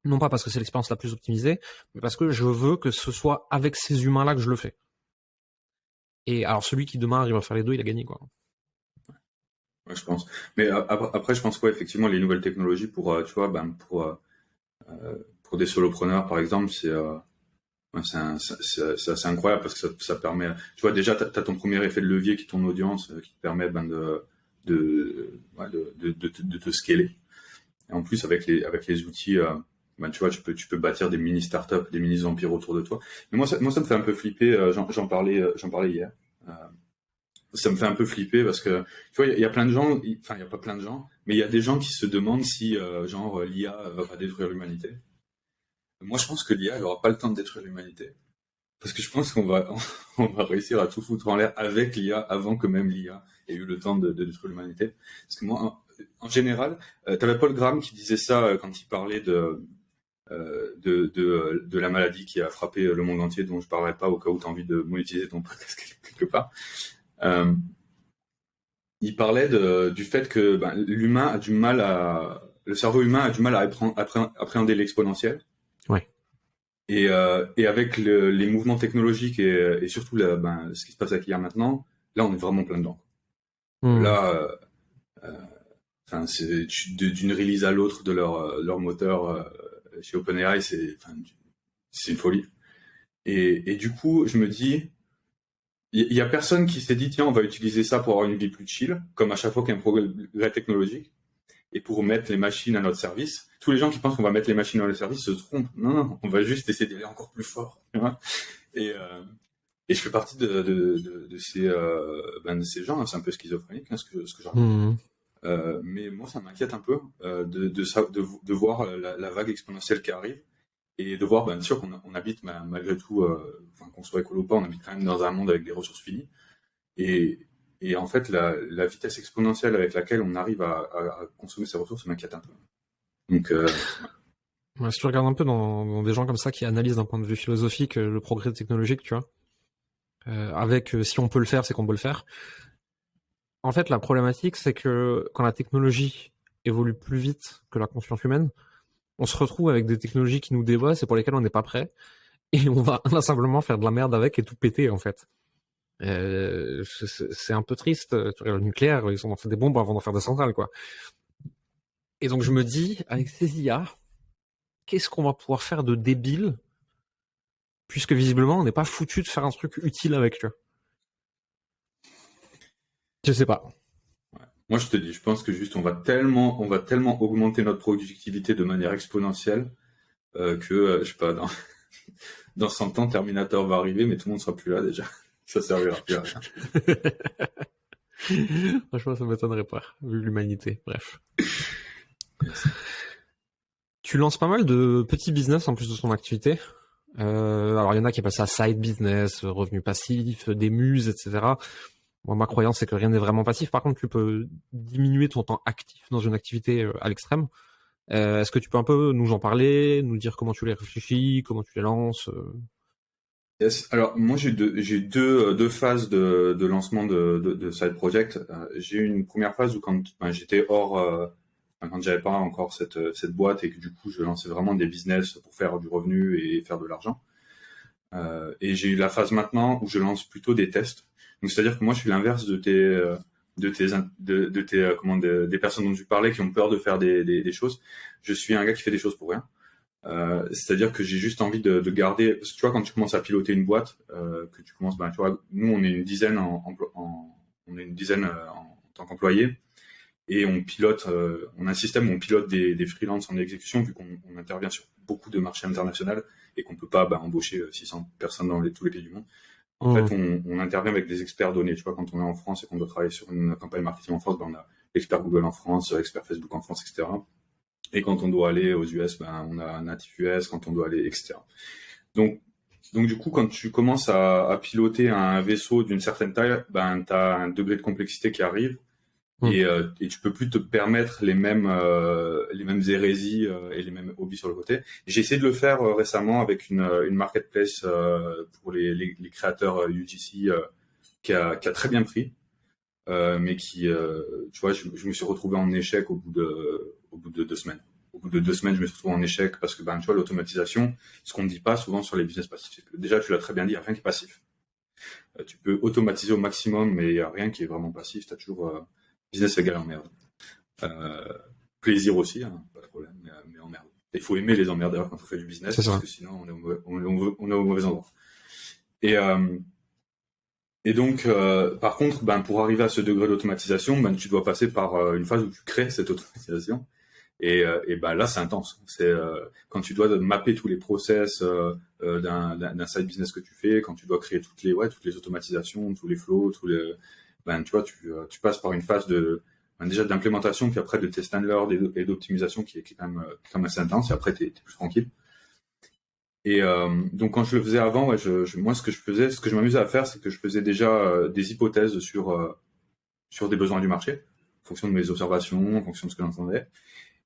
non pas parce que c'est l'expérience la plus optimisée, mais parce que je veux que ce soit avec ces humains-là que je le fais. Et alors, celui qui demain arrive à faire les deux, il a gagné, quoi. Ouais, je pense. Mais après, je pense quoi, effectivement, les nouvelles technologies tu vois, pour des solopreneurs, par exemple, c'est assez incroyable parce que ça permet, tu vois, déjà, t'as ton premier effet de levier qui est ton audience, qui te permet de te scaler. Et en plus, avec les outils, tu vois, tu peux bâtir des mini startups, des mini empires autour de toi. Mais moi, ça me fait un peu flipper. J'en parlais hier. Ça me fait un peu flipper parce que, tu vois, il y a plein de gens, enfin, il y a pas plein de gens, mais il y a des gens qui se demandent si, l'IA va pas détruire l'humanité. Moi, je pense que l'IA n'aura pas le temps de détruire l'humanité. Parce que je pense on va réussir à tout foutre en l'air avec l'IA avant que même l'IA ait eu le temps de détruire l'humanité. Parce que moi, en général, t'avais Paul Graham qui disait ça quand il parlait de la maladie qui a frappé le monde entier, dont je parlerai pas au cas où tu as envie de monétiser ton podcast quelque part. Il parlait du fait que l'humain a du mal le cerveau humain a du mal à appréhender l'exponentiel. Ouais. Et avec les mouvements technologiques et surtout ce qui se passe avec l'IA maintenant, là on est vraiment plein dedans. Là, c'est d'une release à l'autre de leur moteur chez OpenAI, c'est une folie. Et du coup, je me dis, il y a personne qui s'est dit tiens, on va utiliser ça pour avoir une vie plus chill, comme à chaque fois qu'il y a un progrès technologique, et pour mettre les machines à notre service. Tous les gens qui pensent qu'on va mettre les machines à notre service se trompent. Non, on va juste essayer d'aller encore plus fort. Tu vois, et je fais partie de ces gens, hein, c'est un peu schizophrénique, hein, ce que j'en mais moi, ça m'inquiète un peu de voir la vague exponentielle qui arrive et de voir, bien sûr, qu'on habite malgré tout, qu'on soit écolo ou pas, on habite quand même dans un monde avec des ressources finies. Et en fait, la vitesse exponentielle avec laquelle on arrive à consommer ces ressources m'inquiète un peu. Donc, si tu regardes un peu dans des gens comme ça qui analysent d'un point de vue philosophique le progrès technologique, tu vois, avec si on peut le faire, c'est qu'on peut le faire. En fait, la problématique, c'est que quand la technologie évolue plus vite que la conscience humaine, on se retrouve avec des technologies qui nous dépassent et pour lesquelles on n'est pas prêt. Et on va simplement faire de la merde avec et tout péter, en fait. C'est un peu triste. Tu regardes le nucléaire, ils ont fait des bombes avant d'en faire des centrales, quoi. Et donc je me dis, avec ces IA, qu'est-ce qu'on va pouvoir faire de débile, puisque visiblement on n'est pas foutu de faire un truc utile avec, tu vois. Je sais pas. Ouais. Moi je te dis, je pense que juste on va tellement augmenter notre productivité de manière exponentielle que je sais pas, dans 100 ans Terminator va arriver, mais tout le monde sera plus là déjà. Ça servira plus à rien. Franchement, ça m'étonnerait pas, vu l'humanité. Bref. Tu lances pas mal de petits business en plus de ton activité. Alors, il y en a qui appellent ça side business, revenus passifs, des muses, etc. Moi, ma croyance, c'est que rien n'est vraiment passif. Par contre, tu peux diminuer ton temps actif dans une activité à l'extrême. Est-ce que tu peux un peu nous en parler, nous dire comment tu les réfléchis, comment tu les lances Yes. Alors moi j'ai deux phases de lancement de side project. J'ai eu une première phase où quand j'étais quand j'avais pas encore cette boîte et que du coup je lançais vraiment des business pour faire du revenu et faire de l'argent. Et j'ai eu la phase maintenant où je lance plutôt des tests. Donc c'est-à-dire que moi je suis l'inverse des personnes dont tu parlais qui ont peur de faire des choses. Je suis un gars qui fait des choses pour rien. C'est-à-dire que j'ai juste envie de garder, parce que tu vois, quand tu commences à piloter une boîte, que tu commences, tu vois, nous on est une dizaine on est une dizaine en tant qu'employés et on pilote, on a un système où on pilote des freelances en exécution vu qu'on intervient sur beaucoup de marchés internationaux et qu'on peut pas embaucher 600 personnes dans tous les pays du monde. En fait, on intervient avec des experts donnés. Tu vois, quand on est en France et qu'on doit travailler sur une campagne marketing en France, on a l'expert Google en France, expert Facebook en France, etc. Et quand on doit aller aux US, on a Natif US, quand on doit aller, etc. Donc du coup, quand tu commences à piloter un vaisseau d'une certaine taille, tu as un degré de complexité qui arrive et tu peux plus te permettre les mêmes hérésies et les mêmes hobbies sur le côté. J'ai essayé de le faire récemment avec une marketplace pour les créateurs UGC qui a très bien pris, mais qui, tu vois, je me suis retrouvé en échec au bout de 2 semaines. Au bout de 2 semaines, je me suis retrouvé en échec parce que, tu vois, l'automatisation, ce qu'on ne dit pas souvent sur les business passifs, c'est que déjà, tu l'as très bien dit, il n'y a rien qui est passif. Tu peux automatiser au maximum, mais il n'y a rien qui est vraiment passif. Tu as toujours business égale emmerde. Plaisir aussi, hein, pas de problème, mais emmerde. Il faut aimer les emmerdeurs quand on fait du business, parce que sinon, on est au mauvais endroit. Et donc, par contre, pour arriver à ce degré d'automatisation, tu dois passer par une phase où tu crées cette automatisation. Et là, c'est intense. C'est quand tu dois mapper tous les process d'un side business que tu fais, quand tu dois créer toutes les automatisations, tous les flows, tu vois, tu passes par une phase déjà d'implémentation, puis après de test and learn et d'optimisation qui est quand même assez intense. Et après, t'es plus tranquille. Et donc quand je le faisais avant, moi ce que je m'amusais à faire, c'est que je faisais déjà des hypothèses sur des besoins du marché, en fonction de mes observations, en fonction de ce que j'entendais.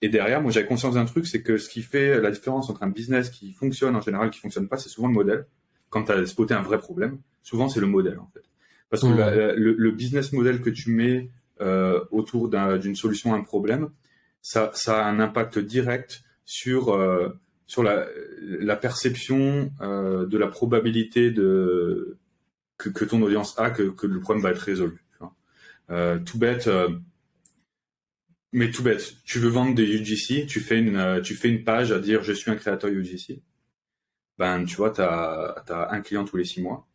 Et derrière, moi j'avais conscience d'un truc, c'est que ce qui fait la différence entre un business qui fonctionne en général et qui fonctionne pas, c'est souvent le modèle. Quand tu as spoté un vrai problème, souvent c'est le modèle en fait. Parce que le business model que tu mets autour d'une solution à un problème, ça a un impact direct sur la perception de la probabilité que ton audience a que le problème va être résolu. Tout bête, mais tout bête. Tu veux vendre des UGC, tu fais une page à dire je suis un créateur UGC. Tu vois, t'as un client tous les 6 mois.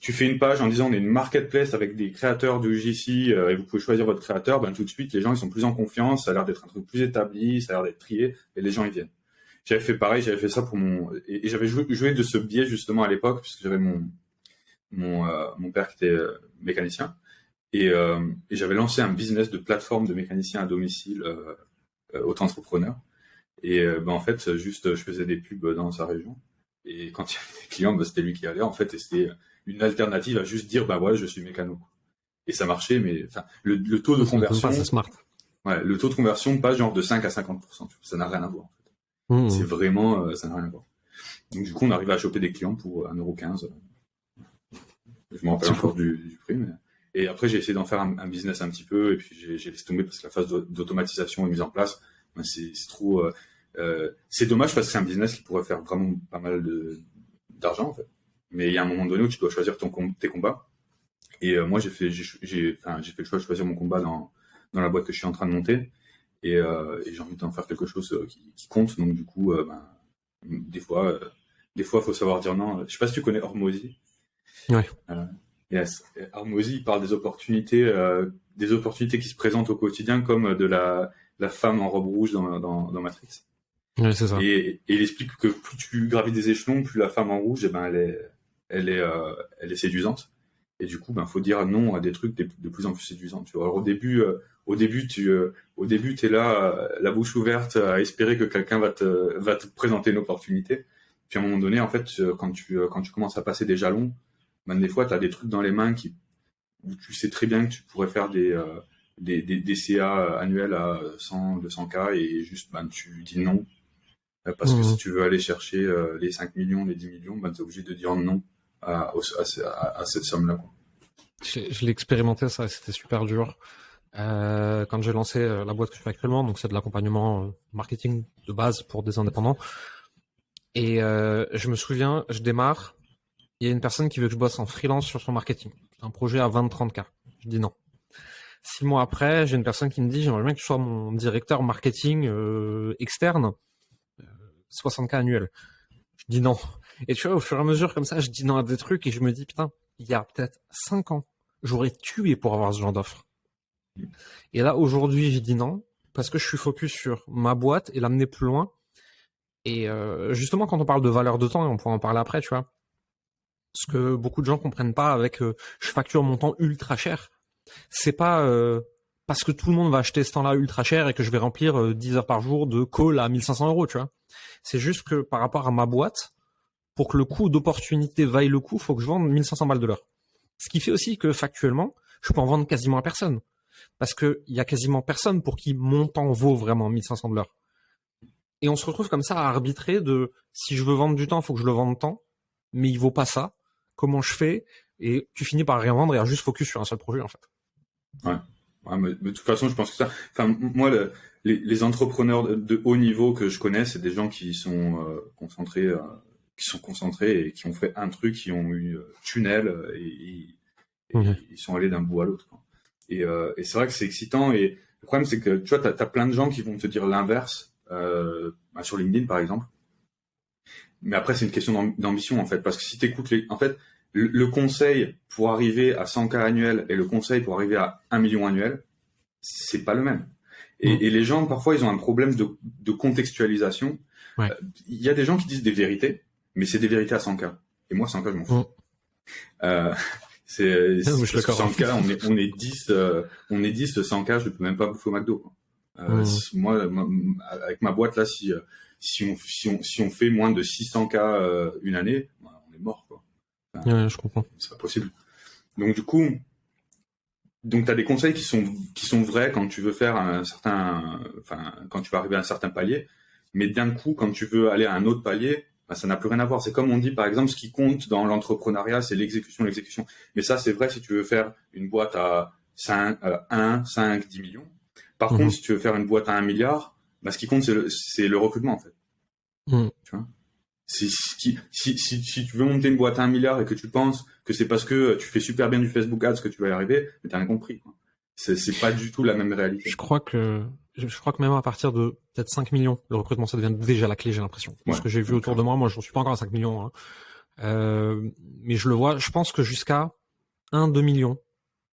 Tu fais une page en disant on est une marketplace avec des créateurs de UGC et vous pouvez choisir votre créateur. Tout de suite, les gens ils sont plus en confiance, ça a l'air d'être un truc plus établi, ça a l'air d'être trié et les gens ils viennent. J'avais fait pareil, j'avais fait ça pour et j'avais joué de ce biais justement à l'époque puisque j'avais mon père qui était mécanicien et j'avais lancé un business de plateforme de mécanicien à domicile auto-entrepreneur et en fait juste je faisais des pubs dans sa région et quand il y avait des clients c'était lui qui allait en fait et c'était une alternative à juste dire ouais je suis mécano et ça marchait mais enfin le taux de conversion c'est smart. Ouais, le taux de conversion passe genre de 5 à 50%, ça n'a rien à voir. C'est vraiment, ça n'a rien à voir. Donc du coup, on arrive à choper des clients pour 1,15 €. Je me rappelle encore du prix. Et après, j'ai essayé d'en faire un business un petit peu, et puis j'ai laissé tomber parce que la phase d'automatisation est mise en place. C'est trop. C'est dommage parce que c'est un business qui pourrait faire vraiment pas mal d'argent en fait. Mais il y a un moment donné où tu dois choisir tes combats. Et moi, j'ai fait le choix de choisir mon combat dans la boîte que je suis en train de monter. Et j'ai envie d'en faire quelque chose qui compte. Donc du coup, des fois, faut savoir dire non. Je sais pas si tu connais Hormozy. Ouais. Yes. Hormozy, il parle des opportunités qui se présentent au quotidien, comme de la femme en robe rouge dans Matrix. Ouais, c'est ça. Et il explique que plus tu gravis des échelons, plus la femme en rouge, elle est séduisante. Et du coup, faut dire non à des trucs de plus en plus séduisants. Tu vois. Alors, au début, t'es là, la bouche ouverte, à espérer que quelqu'un va te présenter une opportunité. Puis à un moment donné, en fait, quand tu commences à passer des jalons, des fois, t'as des trucs dans les mains qui où tu sais très bien que tu pourrais faire des CA annuels à 100, 200K et juste, tu dis non. Parce que si tu veux aller chercher les 5 millions, les 10 millions, tu es obligé de dire non à cette somme-là, quoi. Je l'ai expérimenté, ça, et c'était super dur. Quand j'ai lancé la boîte que je fais actuellement, donc c'est de l'accompagnement marketing de base pour des indépendants. Et je me souviens, je démarre, il y a une personne qui veut que je bosse en freelance sur son marketing. Un projet à 20-30K. Je dis non. 6 mois après, j'ai une personne qui me dit, j'aimerais bien que tu sois mon directeur marketing externe, 60K annuel. Je dis non. Et tu vois, au fur et à mesure, comme ça, je dis non à des trucs et je me dis, putain, il y a peut-être 5 ans, j'aurais tué pour avoir ce genre d'offre. Et là, aujourd'hui, j'ai dit non, parce que je suis focus sur ma boîte et l'amener plus loin. Et justement, quand on parle de valeur de temps, et on pourra en parler après, tu vois, ce que beaucoup de gens comprennent pas avec je facture mon temps ultra cher, c'est pas parce que tout le monde va acheter ce temps-là ultra cher et que je vais remplir 10 heures par jour de call à 1500 €, tu vois. C'est juste que par rapport à ma boîte, pour que le coût d'opportunité vaille le coup, faut que je vende 1500 balles de l'heure. Ce qui fait aussi que factuellement, je peux en vendre quasiment à personne. Parce que il y a quasiment personne pour qui mon temps vaut vraiment 1500 de l'heure. Et on se retrouve comme ça à arbitrer de si je veux vendre du temps, faut que je le vende tant, mais il vaut pas ça. Comment je fais? Et tu finis par rien vendre et à juste focus sur un seul projet, en fait. Ouais, mais de toute façon, je pense que ça. Enfin, moi, les entrepreneurs de haut niveau que je connais, c'est des gens qui sont concentrés, et qui ont fait un truc, qui ont eu tunnel et ils sont allés d'un bout à l'autre, quoi. Et c'est vrai que c'est excitant. Et le problème, c'est que tu vois, t'as plein de gens qui vont te dire l'inverse sur LinkedIn, par exemple. Mais après, c'est une question d'ambition, en fait, parce que si t'écoutes en fait, le conseil pour arriver à 100K annuel et le conseil pour arriver à 1 million annuel, c'est pas le même. Et les gens, parfois, ils ont un problème de contextualisation. Ouais. Il y a des gens qui disent des vérités, mais c'est des vérités à 100K. Et moi, 100K, je m'en fous. C'est 100K, on est 10, 100K, je peux même pas bouffer au McDo, quoi. Moi, avec ma boîte là, si on fait moins de 600K une année, on est mort, quoi. Enfin, je comprends. C'est pas possible. Donc du coup, t'as des conseils qui sont vrais quand tu veux faire quand tu vas arriver à un certain palier, mais d'un coup, quand tu veux aller à un autre palier, ça n'a plus rien à voir. C'est comme on dit, par exemple, ce qui compte dans l'entrepreneuriat, c'est l'exécution. Mais ça, c'est vrai si tu veux faire une boîte à 5, 10 millions. Par contre, si tu veux faire une boîte à 1 milliard, ce qui compte, c'est le recrutement, en fait. Tu vois, si tu veux monter une boîte à 1 milliard et que tu penses que c'est parce que tu fais super bien du Facebook Ads que tu vas y arriver, mais t'as rien compris, quoi. C'est pas du tout la même réalité. Je crois que même à partir de peut-être 5 millions, le recrutement, ça devient déjà la clé, j'ai l'impression. Ce que j'ai vu autour de moi, je suis pas encore à 5 millions, hein. Mais je le vois, je pense que jusqu'à 1-2 millions,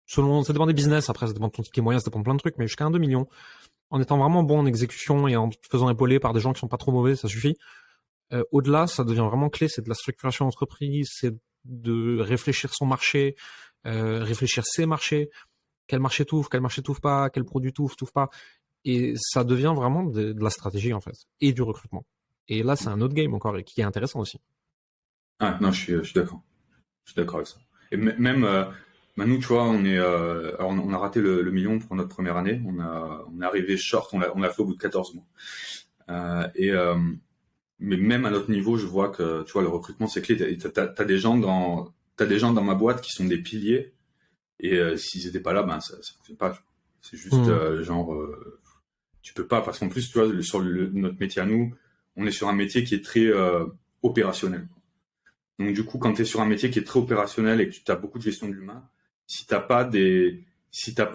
selon, ça dépend des business, après, ça dépend de ton ticket moyen, ça dépend de plein de trucs, mais jusqu'à 1-2 millions, en étant vraiment bon en exécution et en te faisant épauler par des gens qui sont pas trop mauvais, ça suffit. Au-delà, ça devient vraiment clé, c'est de la structuration d'entreprise, c'est de réfléchir son marché, réfléchir ses marchés, quel marché t'ouvre pas, quel produit t'ouvre pas. Et ça devient vraiment de la stratégie, en fait, et du recrutement. Et là, c'est un autre game encore, et qui est intéressant aussi. Ah, non, je suis d'accord. Je suis d'accord avec ça. Et même, nous, tu vois, on a raté le million pour notre première année. On est arrivé short, on l'a fait au bout de 14 mois. Mais même à notre niveau, je vois que, tu vois, le recrutement, c'est clé. T'as des gens dans ma boîte qui sont des piliers. Et s'ils étaient pas là, ça fonctionne pas. C'est juste tu peux pas, parce qu'en plus, tu vois, sur notre métier à nous, on est sur un métier qui est très opérationnel. Donc du coup, quand tu es sur un métier qui est très opérationnel et que tu as beaucoup de gestion de l'humain, si t'as pas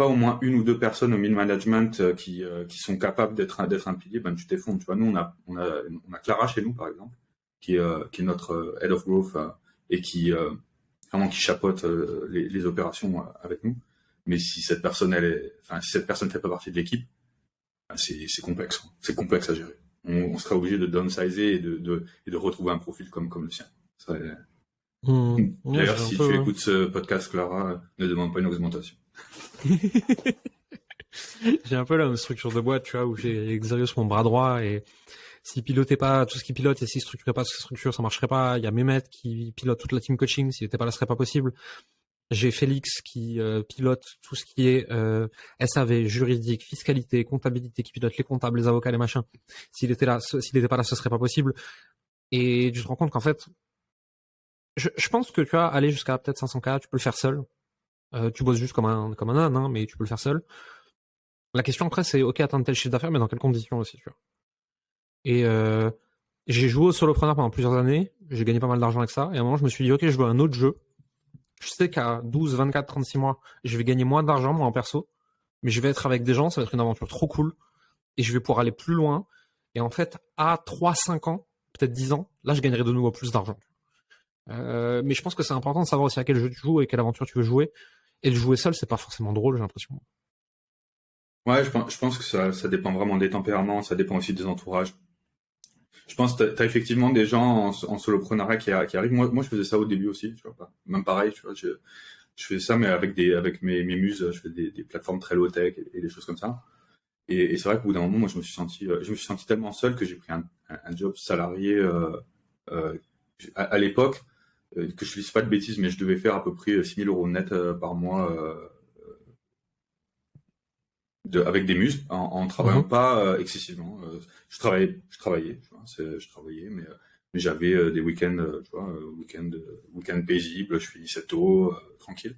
au moins une ou deux personnes au mid-management qui sont capables d'être un pilier, tu t'effondres. Tu vois, nous on a Clara chez nous par exemple, qui est notre head of growth et qui vraiment qui chapeaute les opérations avec nous. Mais si cette personne fait pas partie de l'équipe, c'est complexe, quoi. C'est complexe à gérer. On serait obligé de downsizer et de retrouver un profil comme le sien. D'ailleurs, si tu écoutes ce podcast, Clara, ne demande pas une augmentation. J'ai un peu la même structure de boîte, tu vois, où j'ai Xerius mon bras droit et s'il pilotait pas tout ce qu'il pilote et s'il structurait pas ce qu'il structure, ça marcherait pas. Il y a Mehmet qui pilote toute la team coaching. S'il était pas là, ce serait pas possible. J'ai Félix qui pilote tout ce qui est SAV, juridique, fiscalité, comptabilité, qui pilote les comptables, les avocats, les machins. S'il était pas là, ce serait pas possible. Et tu te rends compte qu'en fait, je pense que tu vas aller jusqu'à peut-être 500K, tu peux le faire seul. Tu bosses juste comme un âne, hein, mais tu peux le faire seul. La question après, c'est ok, atteindre tel chiffre d'affaires, mais dans quelles conditions aussi, tu vois. Et j'ai joué au solopreneur pendant plusieurs années, j'ai gagné pas mal d'argent avec ça, et à un moment, je me suis dit, ok, je veux un autre jeu. Je sais qu'à 12, 24, 36 mois, je vais gagner moins d'argent, moi, en perso, mais je vais être avec des gens, ça va être une aventure trop cool, et je vais pouvoir aller plus loin. Et en fait, à 3, 5 ans, peut-être 10 ans, là, je gagnerai de nouveau plus d'argent. Mais je pense que c'est important de savoir aussi à quel jeu tu joues et quelle aventure tu veux jouer. Et le jouer seul, c'est pas forcément drôle, j'ai l'impression. Ouais, je pense que ça dépend vraiment des tempéraments, ça dépend aussi des entourages. Je pense que t'as effectivement des gens en soloprenariat qui arrivent. Moi, je faisais ça au début aussi, tu vois pas. Même pareil, tu vois, je faisais ça, mais avec mes muses, je fais des plateformes très low-tech et des choses comme ça. Et c'est vrai qu'au bout d'un moment, moi, je me suis senti tellement seul que j'ai pris un job salarié euh, à l'époque, que je ne dise pas de bêtises, mais je devais faire à peu près 6 000 euros net par mois avec des muses, en travaillant pas excessivement. Je travaillais, tu vois, je travaillais, mais j'avais des week-ends, tu vois, week-end paisible, je finissais tôt, tranquille.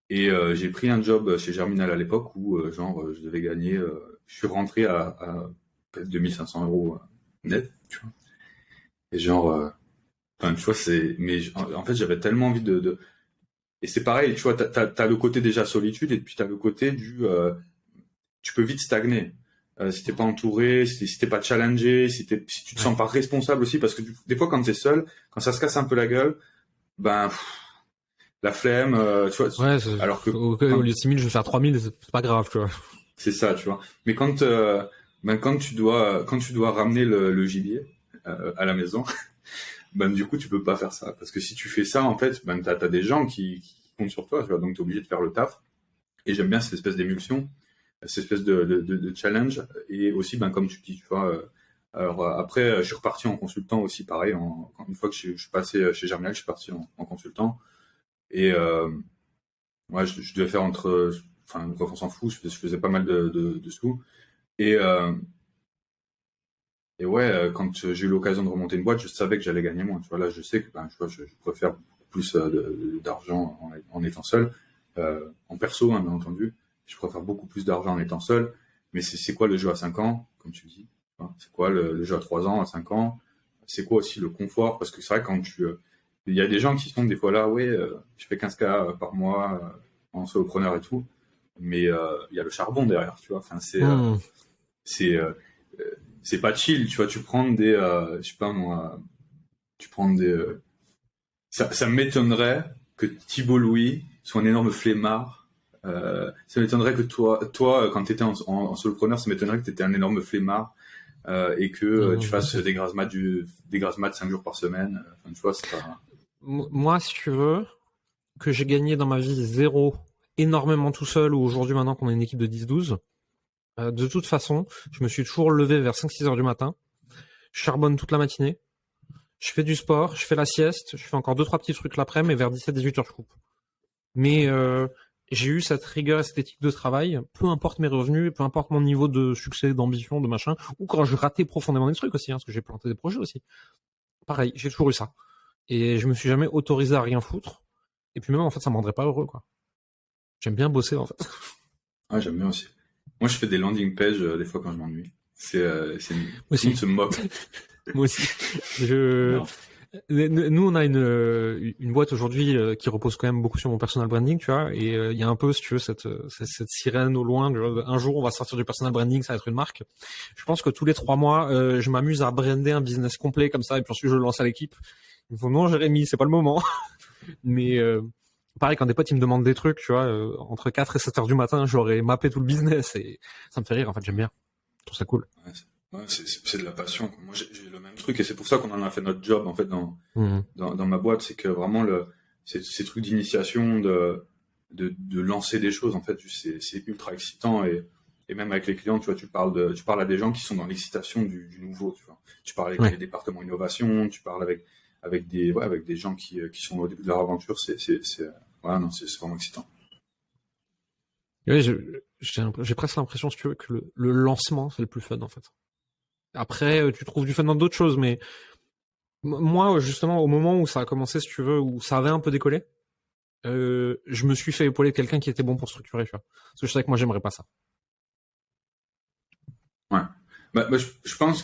Et j'ai pris un job chez Germinal à l'époque où, je devais gagner, je suis rentré à peut-être 2500 euros net, tu vois. Et enfin, tu vois, en fait, j'avais tellement envie et c'est pareil, tu vois, t'as le côté déjà solitude et puis t'as le côté tu peux vite stagner. Si t'es pas entouré, si t'es pas challengé, si tu te sens pas responsable aussi, parce que des fois quand t'es seul, quand ça se casse un peu la gueule, ben la flemme, tu vois. Ouais, Alors que au lieu de 6 000, je vais faire 3 000, c'est pas grave, tu vois. c'est ça, tu vois. Mais quand tu dois ramener le gibier à la maison, ben du coup tu peux pas faire ça, parce que si tu fais ça, en fait, ben t'as des gens qui comptent sur toi, tu vois, donc t'es obligé de faire le taf. Et j'aime bien cette espèce d'émulsion, cette espèce de challenge, et aussi, ben comme tu dis, tu vois. Alors après, je suis reparti en consultant aussi, pareil. Une fois que je suis passé chez Germinal, je suis parti en consultant. Et ouais, je devais faire enfin, on s'en fout. Je faisais pas mal de sous. Et et ouais, quand j'ai eu l'occasion de remonter une boîte, je savais que j'allais gagner moins. Tu vois, là, je sais que ben, je préfère plus d'argent en étant seul, en perso, hein, bien entendu. Je préfère beaucoup plus d'argent en étant seul. Mais c'est quoi le jeu à 5 ans, comme tu dis? C'est quoi le jeu à 3 ans, à 5 ans? C'est quoi aussi le confort? Parce que c'est vrai, il y a des gens qui sont des fois là, ouais, je fais 15K par mois en solopreneur et tout. Mais il y a le charbon derrière, tu vois. Enfin, c'est euh, c'est pas chill, tu vois. Tu prends je sais pas moi, tu prends ça m'étonnerait que Thibault Louis soit un énorme flemmard. Ça m'étonnerait que toi, quand t'étais en solopreneur, ça m'étonnerait que t'étais un énorme flemmard et que tu fasses des grasses mat 5 jours par semaine. Enfin, tu vois, c'est pas. Moi, si tu veux, que j'ai gagné dans ma vie zéro, énormément tout seul, ou aujourd'hui maintenant qu'on est une équipe de 10-12, de toute façon, je me suis toujours levé vers 5-6 heures du matin, je charbonne toute la matinée, je fais du sport, je fais la sieste, je fais encore 2-3 petits trucs l'après-midi, mais vers 17-18 heures je coupe. Mais j'ai eu cette rigueur esthétique de travail, peu importe mes revenus, peu importe mon niveau de succès, d'ambition, de machin, ou quand je ratais profondément des trucs aussi, hein, parce que j'ai planté des projets aussi. Pareil, j'ai toujours eu ça. Et je me suis jamais autorisé à rien foutre. Et puis même, en fait, ça me rendrait pas heureux, quoi. J'aime bien bosser, en fait. Ah, j'aime bien aussi. Moi, je fais des landing pages des fois quand je m'ennuie. Tout le monde se moque. Moi aussi. Nous, on a une boîte aujourd'hui qui repose quand même beaucoup sur mon personal branding, tu vois, et il y a un peu, si tu veux, cette sirène au loin. Un jour, on va sortir du personal branding, ça va être une marque. Je pense que tous les 3 mois, je m'amuse à brander un business complet comme ça, et puis ensuite, je le lance à l'équipe. Ils me font non, Jérémy, c'est pas le moment. Mais pareil, quand des potes ils me demandent des trucs, tu vois, entre 4 et 7 heures du matin, j'aurais mappé tout le business et ça me fait rire. En fait, j'aime bien. Je trouve ça cool. Ouais, c'est de la passion. Moi, j'ai le même truc et c'est pour ça qu'on en a fait notre job en fait dans ma boîte, c'est que vraiment ces trucs d'initiation, de lancer des choses en fait, c'est ultra excitant et même avec les clients, tu vois, tu parles à des gens qui sont dans l'excitation du nouveau, tu vois. Tu parles avec les départements innovation, tu parles avec des gens qui sont au début de leur aventure, ouais, voilà, non, c'est vraiment excitant. Oui, j'ai presque l'impression, si tu veux, que le lancement, c'est le plus fun, en fait. Après, tu trouves du fun dans d'autres choses, mais moi, justement, au moment où ça a commencé, si tu veux, où ça avait un peu décollé, je me suis fait épauler de quelqu'un qui était bon pour structurer, tu vois. Parce que je savais que moi, j'aimerais pas ça. Ouais. Je pense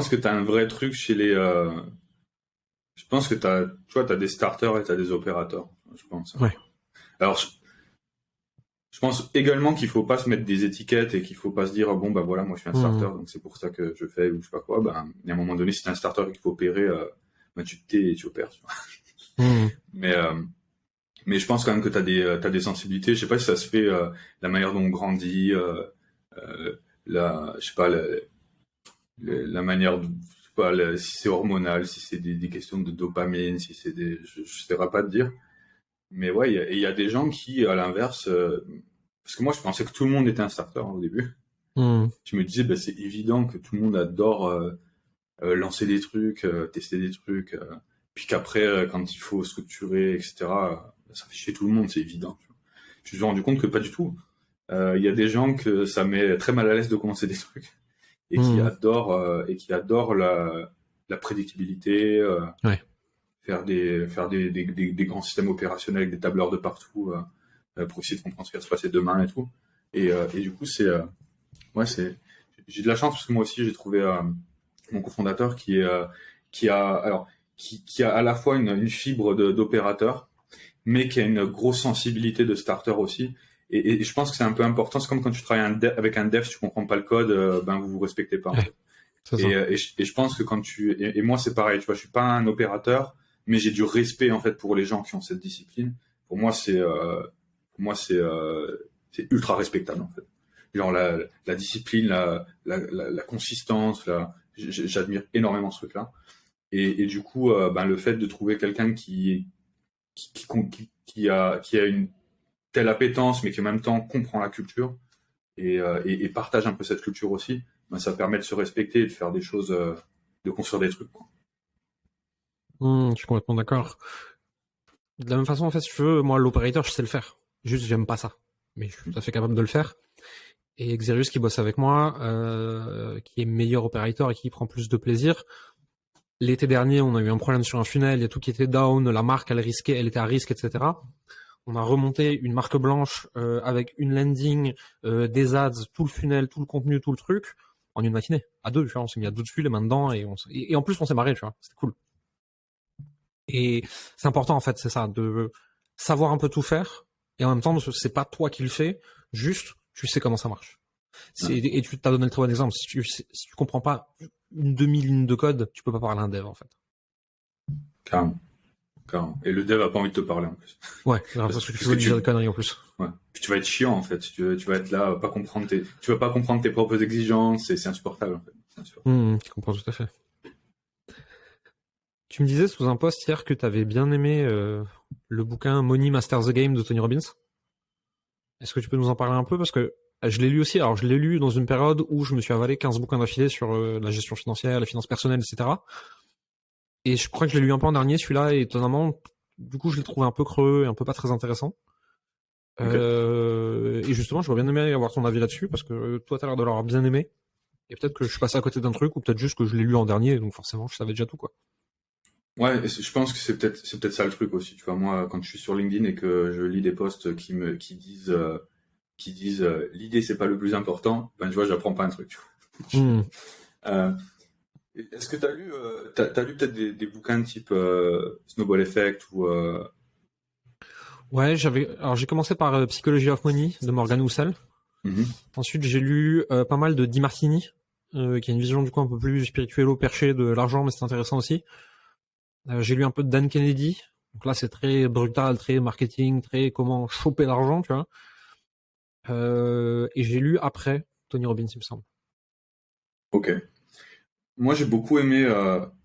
que t'as un vrai truc chez les. Je pense que tu vois, t'as des starters et t'as des opérateurs. Je pense. Ouais. Alors, je pense également qu'il faut pas se mettre des étiquettes et qu'il faut pas se dire bon bah voilà, moi je suis un starter, donc c'est pour ça que je fais ou je sais pas quoi. Ben, il y a un moment donné, si t'es un starter et qu'il faut opérer, ben tu te tais et tu opères. Tu vois. Mais je pense quand même que t'as des sensibilités. Je sais pas si ça se fait la manière dont on grandit, je sais pas la manière, je sais pas si c'est hormonal, si c'est des questions de dopamine, si c'est je saurais pas te dire. Mais ouais, il y a des gens qui, à l'inverse, parce que moi je pensais que tout le monde était un starter au début. Je me disais, bah, c'est évident que tout le monde adore lancer des trucs, tester des trucs, puis qu'après, quand il faut structurer, etc., ça fait chier tout le monde, c'est évident. Je me suis rendu compte que pas du tout. Il y a des gens que ça met très mal à l'aise de commencer des trucs et qui adorent la prédictibilité, Ouais. faire des grands systèmes opérationnels avec des tableurs de partout pour essayer de comprendre ce qui va se passer demain et tout. Et du coup, j'ai de la chance parce que moi aussi j'ai trouvé mon cofondateur qui a à la fois une fibre d'opérateur, mais qui a une grosse sensibilité de starter aussi. Et je pense que c'est un peu important. C'est comme quand tu travailles avec un dev, si tu comprends pas le code, ben vous respectez pas. En fait. Et je pense que et moi c'est pareil. Tu vois, je suis pas un opérateur, mais j'ai du respect en fait pour les gens qui ont cette discipline. Pour moi c'est ultra respectable en fait. Genre la discipline, la consistance, j'admire énormément ce truc-là. Et du coup, ben le fait de trouver quelqu'un qui a une telle appétence, mais qui en même temps comprend la culture et partage un peu cette culture aussi, ben ça permet de se respecter et de faire des choses, de construire des trucs. Quoi. Je suis complètement d'accord. De la même façon, en fait, si tu veux, moi, l'opérateur, je sais le faire. Juste, j'aime pas ça. Mais je suis tout à fait capable de le faire. Et Xerius, qui bosse avec moi, qui est meilleur opérateur et qui prend plus de plaisir. L'été dernier, on a eu un problème sur un funnel, il y a tout qui était down, la marque, elle était à risque, etc. On a remonté une marque blanche avec une landing, des ads, tout le funnel, tout le contenu, tout le truc, en une matinée, à deux, tu vois, on s'est mis à deux dessus, les mains dedans, et en plus on s'est marré, tu vois, c'était cool. Et c'est important en fait, c'est ça, de savoir un peu tout faire, et en même temps, c'est pas toi qui le fais, juste tu sais comment ça marche. Et tu t'as donné le très bon exemple, si tu comprends pas une demi-ligne de code, tu peux pas parler à un dev en fait. Carrément. Et le dev a pas envie de te parler en plus. Ouais, parce que tu veux dire des conneries en plus. Ouais. Puis tu vas être chiant en fait. Tu vas être là, tu vas pas comprendre tes propres exigences. C'est insupportable en fait. Je comprends tout à fait. Tu me disais sous un post hier que tu avais bien aimé le bouquin Money Masters the Game de Tony Robbins. Est-ce que tu peux nous en parler un peu? Parce que je l'ai lu aussi. Alors, je l'ai lu dans une période où je me suis avalé 15 bouquins d'affilée sur la gestion financière, la finance personnelle, etc. Et je crois que je l'ai lu un peu en dernier, celui-là, et étonnamment, du coup, je l'ai trouvé un peu creux et un peu pas très intéressant. Okay. Et justement, j'aurais bien aimé avoir ton avis là-dessus, parce que toi, tu as l'air de l'avoir bien aimé. Et peut-être que je suis passé à côté d'un truc, ou peut-être juste que je l'ai lu en dernier, donc forcément, je savais déjà tout, quoi. Ouais, je pense que c'est peut-être ça le truc aussi. Tu vois, moi, quand je suis sur LinkedIn et que je lis des posts qui disent l'idée c'est pas le plus important, ben tu vois, j'apprends pas un truc. Tu vois. Est-ce que t'as lu peut-être des bouquins de type Snowball Effect ou Ouais, j'ai commencé par Psychology of Money de Morgan Housel. Ensuite, j'ai lu pas mal de Di Martini, qui a une vision du coup un peu plus spirituelle au perché de l'argent, mais c'est intéressant aussi. J'ai lu un peu de Dan Kennedy. Donc là, c'est très brutal, très marketing, très comment choper l'argent, tu vois. Et j'ai lu après Tony Robbins, il me semble. Ok. Moi, j'ai beaucoup aimé.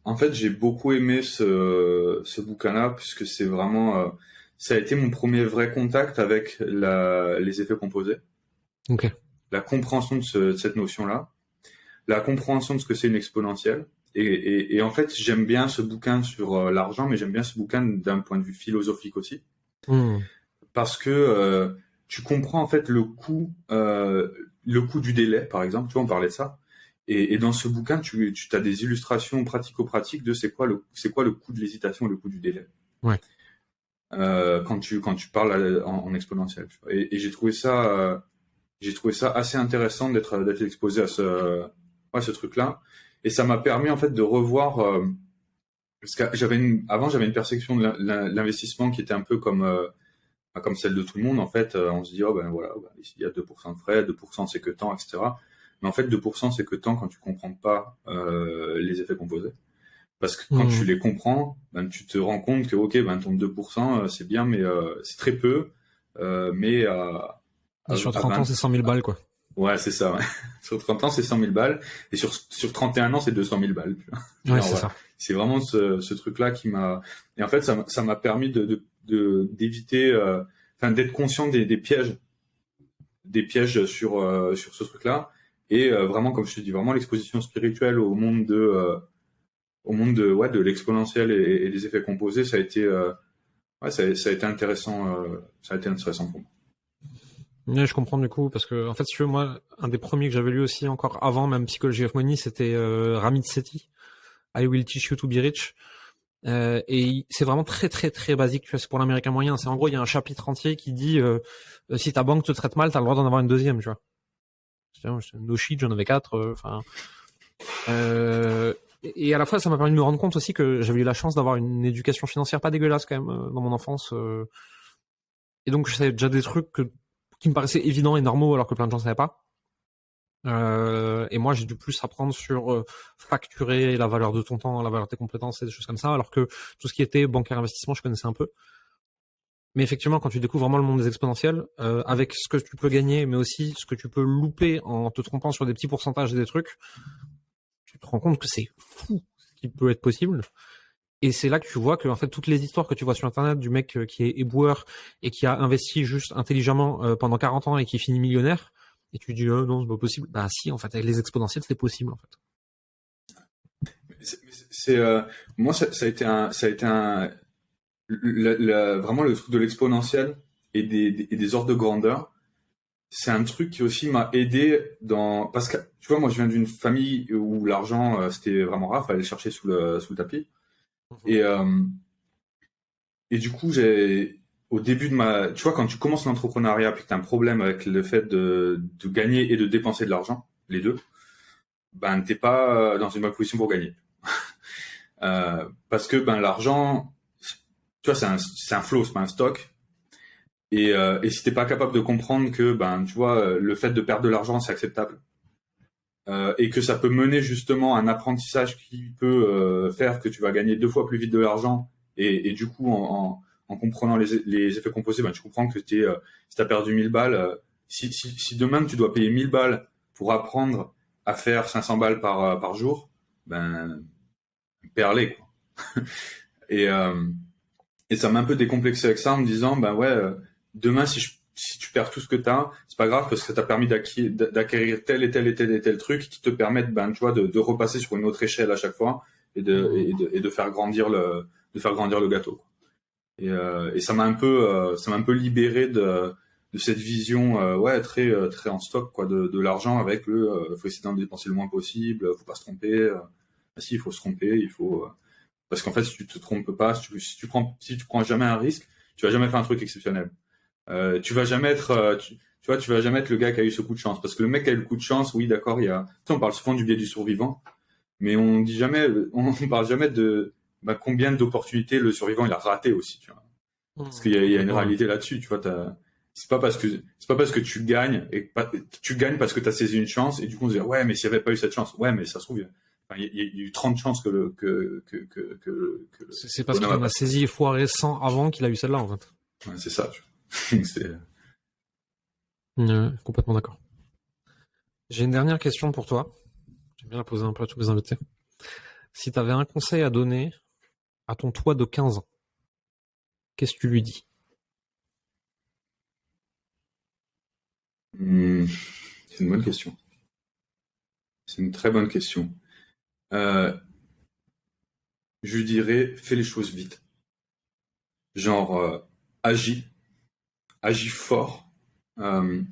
En fait, j'ai beaucoup aimé ce bouquin-là puisque c'est vraiment. Ça a été mon premier vrai contact avec les effets composés. Ok. La compréhension de cette notion-là, la compréhension de ce que c'est une exponentielle Et en fait, j'aime bien ce bouquin sur l'argent, mais j'aime bien ce bouquin d'un point de vue philosophique aussi, parce que tu comprends en fait le coût du délai, par exemple. Tu vois, on parlait de ça. Et dans ce bouquin, tu as des illustrations pratico-pratiques de c'est quoi le coût de l'hésitation et le coût du délai. Ouais. Quand tu parles en exponentiel. Tu vois. Et j'ai trouvé ça assez intéressant d'être exposé à ce truc-là. Et ça m'a permis en fait de revoir parce que avant j'avais une perception de l'investissement qui était un peu comme celle de tout le monde. En fait, on se dit oh ben voilà, ici il y a 2% de frais, 2% c'est que tant, etc. Mais en fait 2% c'est que tant quand tu comprends pas les effets composés. Parce que quand tu les comprends, ben tu te rends compte que ok ben ton 2% c'est bien, mais c'est très peu. Mais et sur 30 ans, c'est 100 000 balles, quoi. Ouais, c'est ça. Ouais. Sur 30 ans, c'est 100 000 balles. Et sur 31 ans, c'est 200 000 balles. Tu vois. Ouais, Genre, c'est ça. c'est vraiment ce truc-là qui m'a... Et en fait, ça m'a permis d'éviter... Enfin, d'être conscient des pièges. Des pièges sur ce truc-là. Et vraiment, comme je te dis, vraiment l'exposition spirituelle de l'exponentiel et des effets composés, ça a été... ça a été intéressant. Ça a été intéressant pour moi. Ouais, je comprends du coup, parce que en fait, si tu veux, moi, un des premiers que j'avais lu aussi encore avant même Psychology of Money, c'était Ramit Sethi, I Will Teach You to Be Rich. Et c'est vraiment très très très basique, tu vois, c'est pour l'américain moyen. C'est en gros, il y a un chapitre entier qui dit si ta banque te traite mal, t'as le droit d'en avoir une deuxième, tu vois. No shit, j'en avais 4. Enfin. Et à la fois, ça m'a permis de me rendre compte aussi que j'avais eu la chance d'avoir une éducation financière pas dégueulasse quand même dans mon enfance. Et donc, je savais déjà des trucs qui me paraissaient évidents et normaux alors que plein de gens ne savaient pas. Et moi, j'ai dû plus apprendre sur facturer la valeur de ton temps, la valeur de tes compétences et des choses comme ça, alors que tout ce qui était bancaire investissement, je connaissais un peu. Mais effectivement, quand tu découvres vraiment le monde des exponentiels, avec ce que tu peux gagner, mais aussi ce que tu peux louper en te trompant sur des petits pourcentages et des trucs, tu te rends compte que c'est fou ce qui peut être possible. Et c'est là que tu vois que en fait toutes les histoires que tu vois sur internet du mec qui est éboueur et qui a investi juste intelligemment pendant 40 ans et qui finit millionnaire, et tu dis non, c'est pas possible. Bah si, en fait, avec les exponentiels, c'est possible en fait. Moi, ça a été vraiment le truc de l'exponentiel et des ordres de grandeur. C'est un truc qui aussi m'a aidé parce que tu vois, moi, je viens d'une famille où l'argent c'était vraiment rare, fallait le chercher sous le tapis. Et et du coup, au début tu vois, quand tu commences l'entrepreneuriat puis que tu as un problème avec le fait de gagner et de dépenser de l'argent, les deux, ben t'es pas dans une bonne position pour gagner. Parce que ben l'argent, tu vois, c'est un flow, c'est pas un stock. Et si t'es pas capable de comprendre que ben tu vois le fait de perdre de l'argent c'est acceptable et que ça peut mener justement à un apprentissage qui peut faire que tu vas gagner 2 fois plus vite de l'argent et du coup en comprenant les effets composés ben tu comprends que si t'as perdu 1000 balles si demain tu dois payer 1000 balles pour apprendre à faire 500 balles par jour ben perler quoi. et euh, Et ça m'a un peu décomplexé avec ça en me disant, ben ouais, demain, si tu perds tout ce que tu as, c'est pas grave parce que ça t'a permis d'acquérir tel et tel et tel et tel truc qui te permettent, ben, tu vois, de repasser sur une autre échelle à chaque fois et de faire grandir le gâteau. Et ça m'a un peu libéré de cette vision, ouais, très en stock, quoi, de l'argent avec faut essayer d'en dépenser le moins possible, faut pas se tromper. Si, il faut se tromper, parce qu'en fait, si tu te trompes pas, si tu prends jamais un risque, tu vas jamais faire un truc exceptionnel. Tu vas jamais être, tu vois, tu vas jamais être le gars qui a eu ce coup de chance. Parce que le mec qui a eu le coup de chance, oui, d'accord, tu sais, on parle souvent du biais du survivant, mais on parle jamais de combien d'opportunités le survivant il a raté aussi, tu vois. Parce qu'il y a une réalité là-dessus, tu vois. C'est pas parce que tu gagnes tu gagnes parce que tu as saisi une chance et du coup on se dit ouais mais s'il n'y avait pas eu cette chance, ouais mais ça se trouve il y a eu 30 chances que C'est parce qu'il en a saisi et foiré 100 avant qu'il a eu celle-là, en fait. Ouais, c'est ça. Complètement d'accord. J'ai une dernière question pour toi. J'aime bien la poser un peu à tous mes invités. Si tu avais un conseil à donner à ton toi de 15 ans, qu'est-ce que tu lui dis? C'est une bonne question. C'est une très bonne question. je lui dirais fais les choses vite. Genre, agis fort. Euh,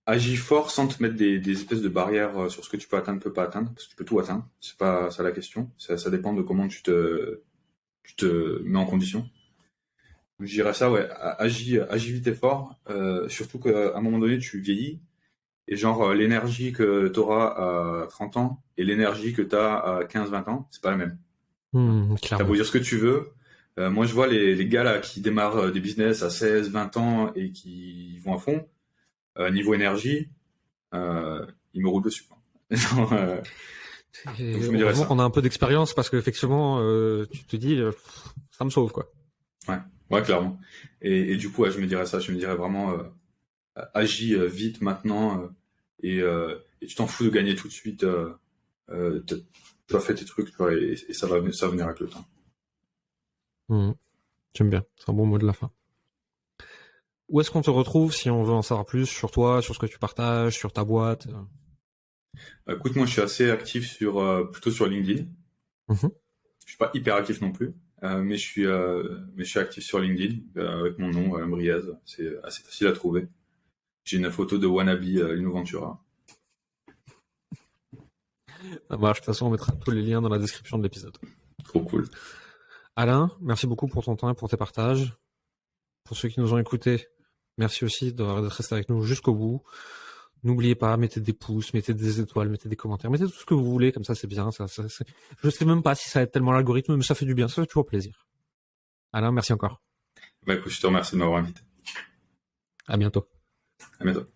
Agis fort sans te mettre des espèces de barrières sur ce que tu peux atteindre, peux pas atteindre, parce que tu peux tout atteindre. C'est pas ça la question. Ça dépend de comment tu te mets en condition. Je dirais ça, ouais. Agis vite et fort. Surtout qu'à un moment donné, tu vieillis. Et genre, l'énergie que tu auras à 30 ans et l'énergie que tu as à 15-20 ans, c'est pas la même. T'as beau Clairement. dire ce que tu veux. Moi, je vois les gars là qui démarrent des business à 16-20 ans et qui vont à fond. Niveau énergie, ils me roulent dessus, quoi. Genre, donc Et je me dirais heureusement ça. qu'on a un peu d'expérience parce qu'effectivement, tu te dis, ça me sauve, quoi. Ouais, ouais, clairement. Et du coup, ouais, je me dirais ça. Je me dirais vraiment, agis vite maintenant et tu t'en fous de gagner tout de suite. Tu as fait tes trucs, tu vois, et ça va venir avec le temps. Mhm. J'aime bien. C'est un bon mot de la fin. Où est-ce qu'on te retrouve si on veut en savoir plus sur toi, sur ce que tu partages, sur ta boîte? Écoute, moi, je suis assez actif plutôt sur LinkedIn. Mhm. Je suis pas hyper actif non plus, mais je suis actif sur LinkedIn avec mon nom, Mriez. C'est assez facile à trouver. J'ai une photo de Wannabe Innoventura. Ça marche. De toute façon, on mettra tous les liens dans la description de l'épisode. Trop cool. Alain, merci beaucoup pour ton temps et pour tes partages. Pour ceux qui nous ont écoutés, merci aussi d'être resté avec nous jusqu'au bout. N'oubliez pas, mettez des pouces, mettez des étoiles, mettez des commentaires, mettez tout ce que vous voulez, comme ça c'est bien. Je sais même pas si ça aide tellement l'algorithme, mais ça fait du bien, ça fait toujours plaisir. Alain, merci encore. Bah écoute, je te remercie de m'avoir invité. À bientôt. À bientôt.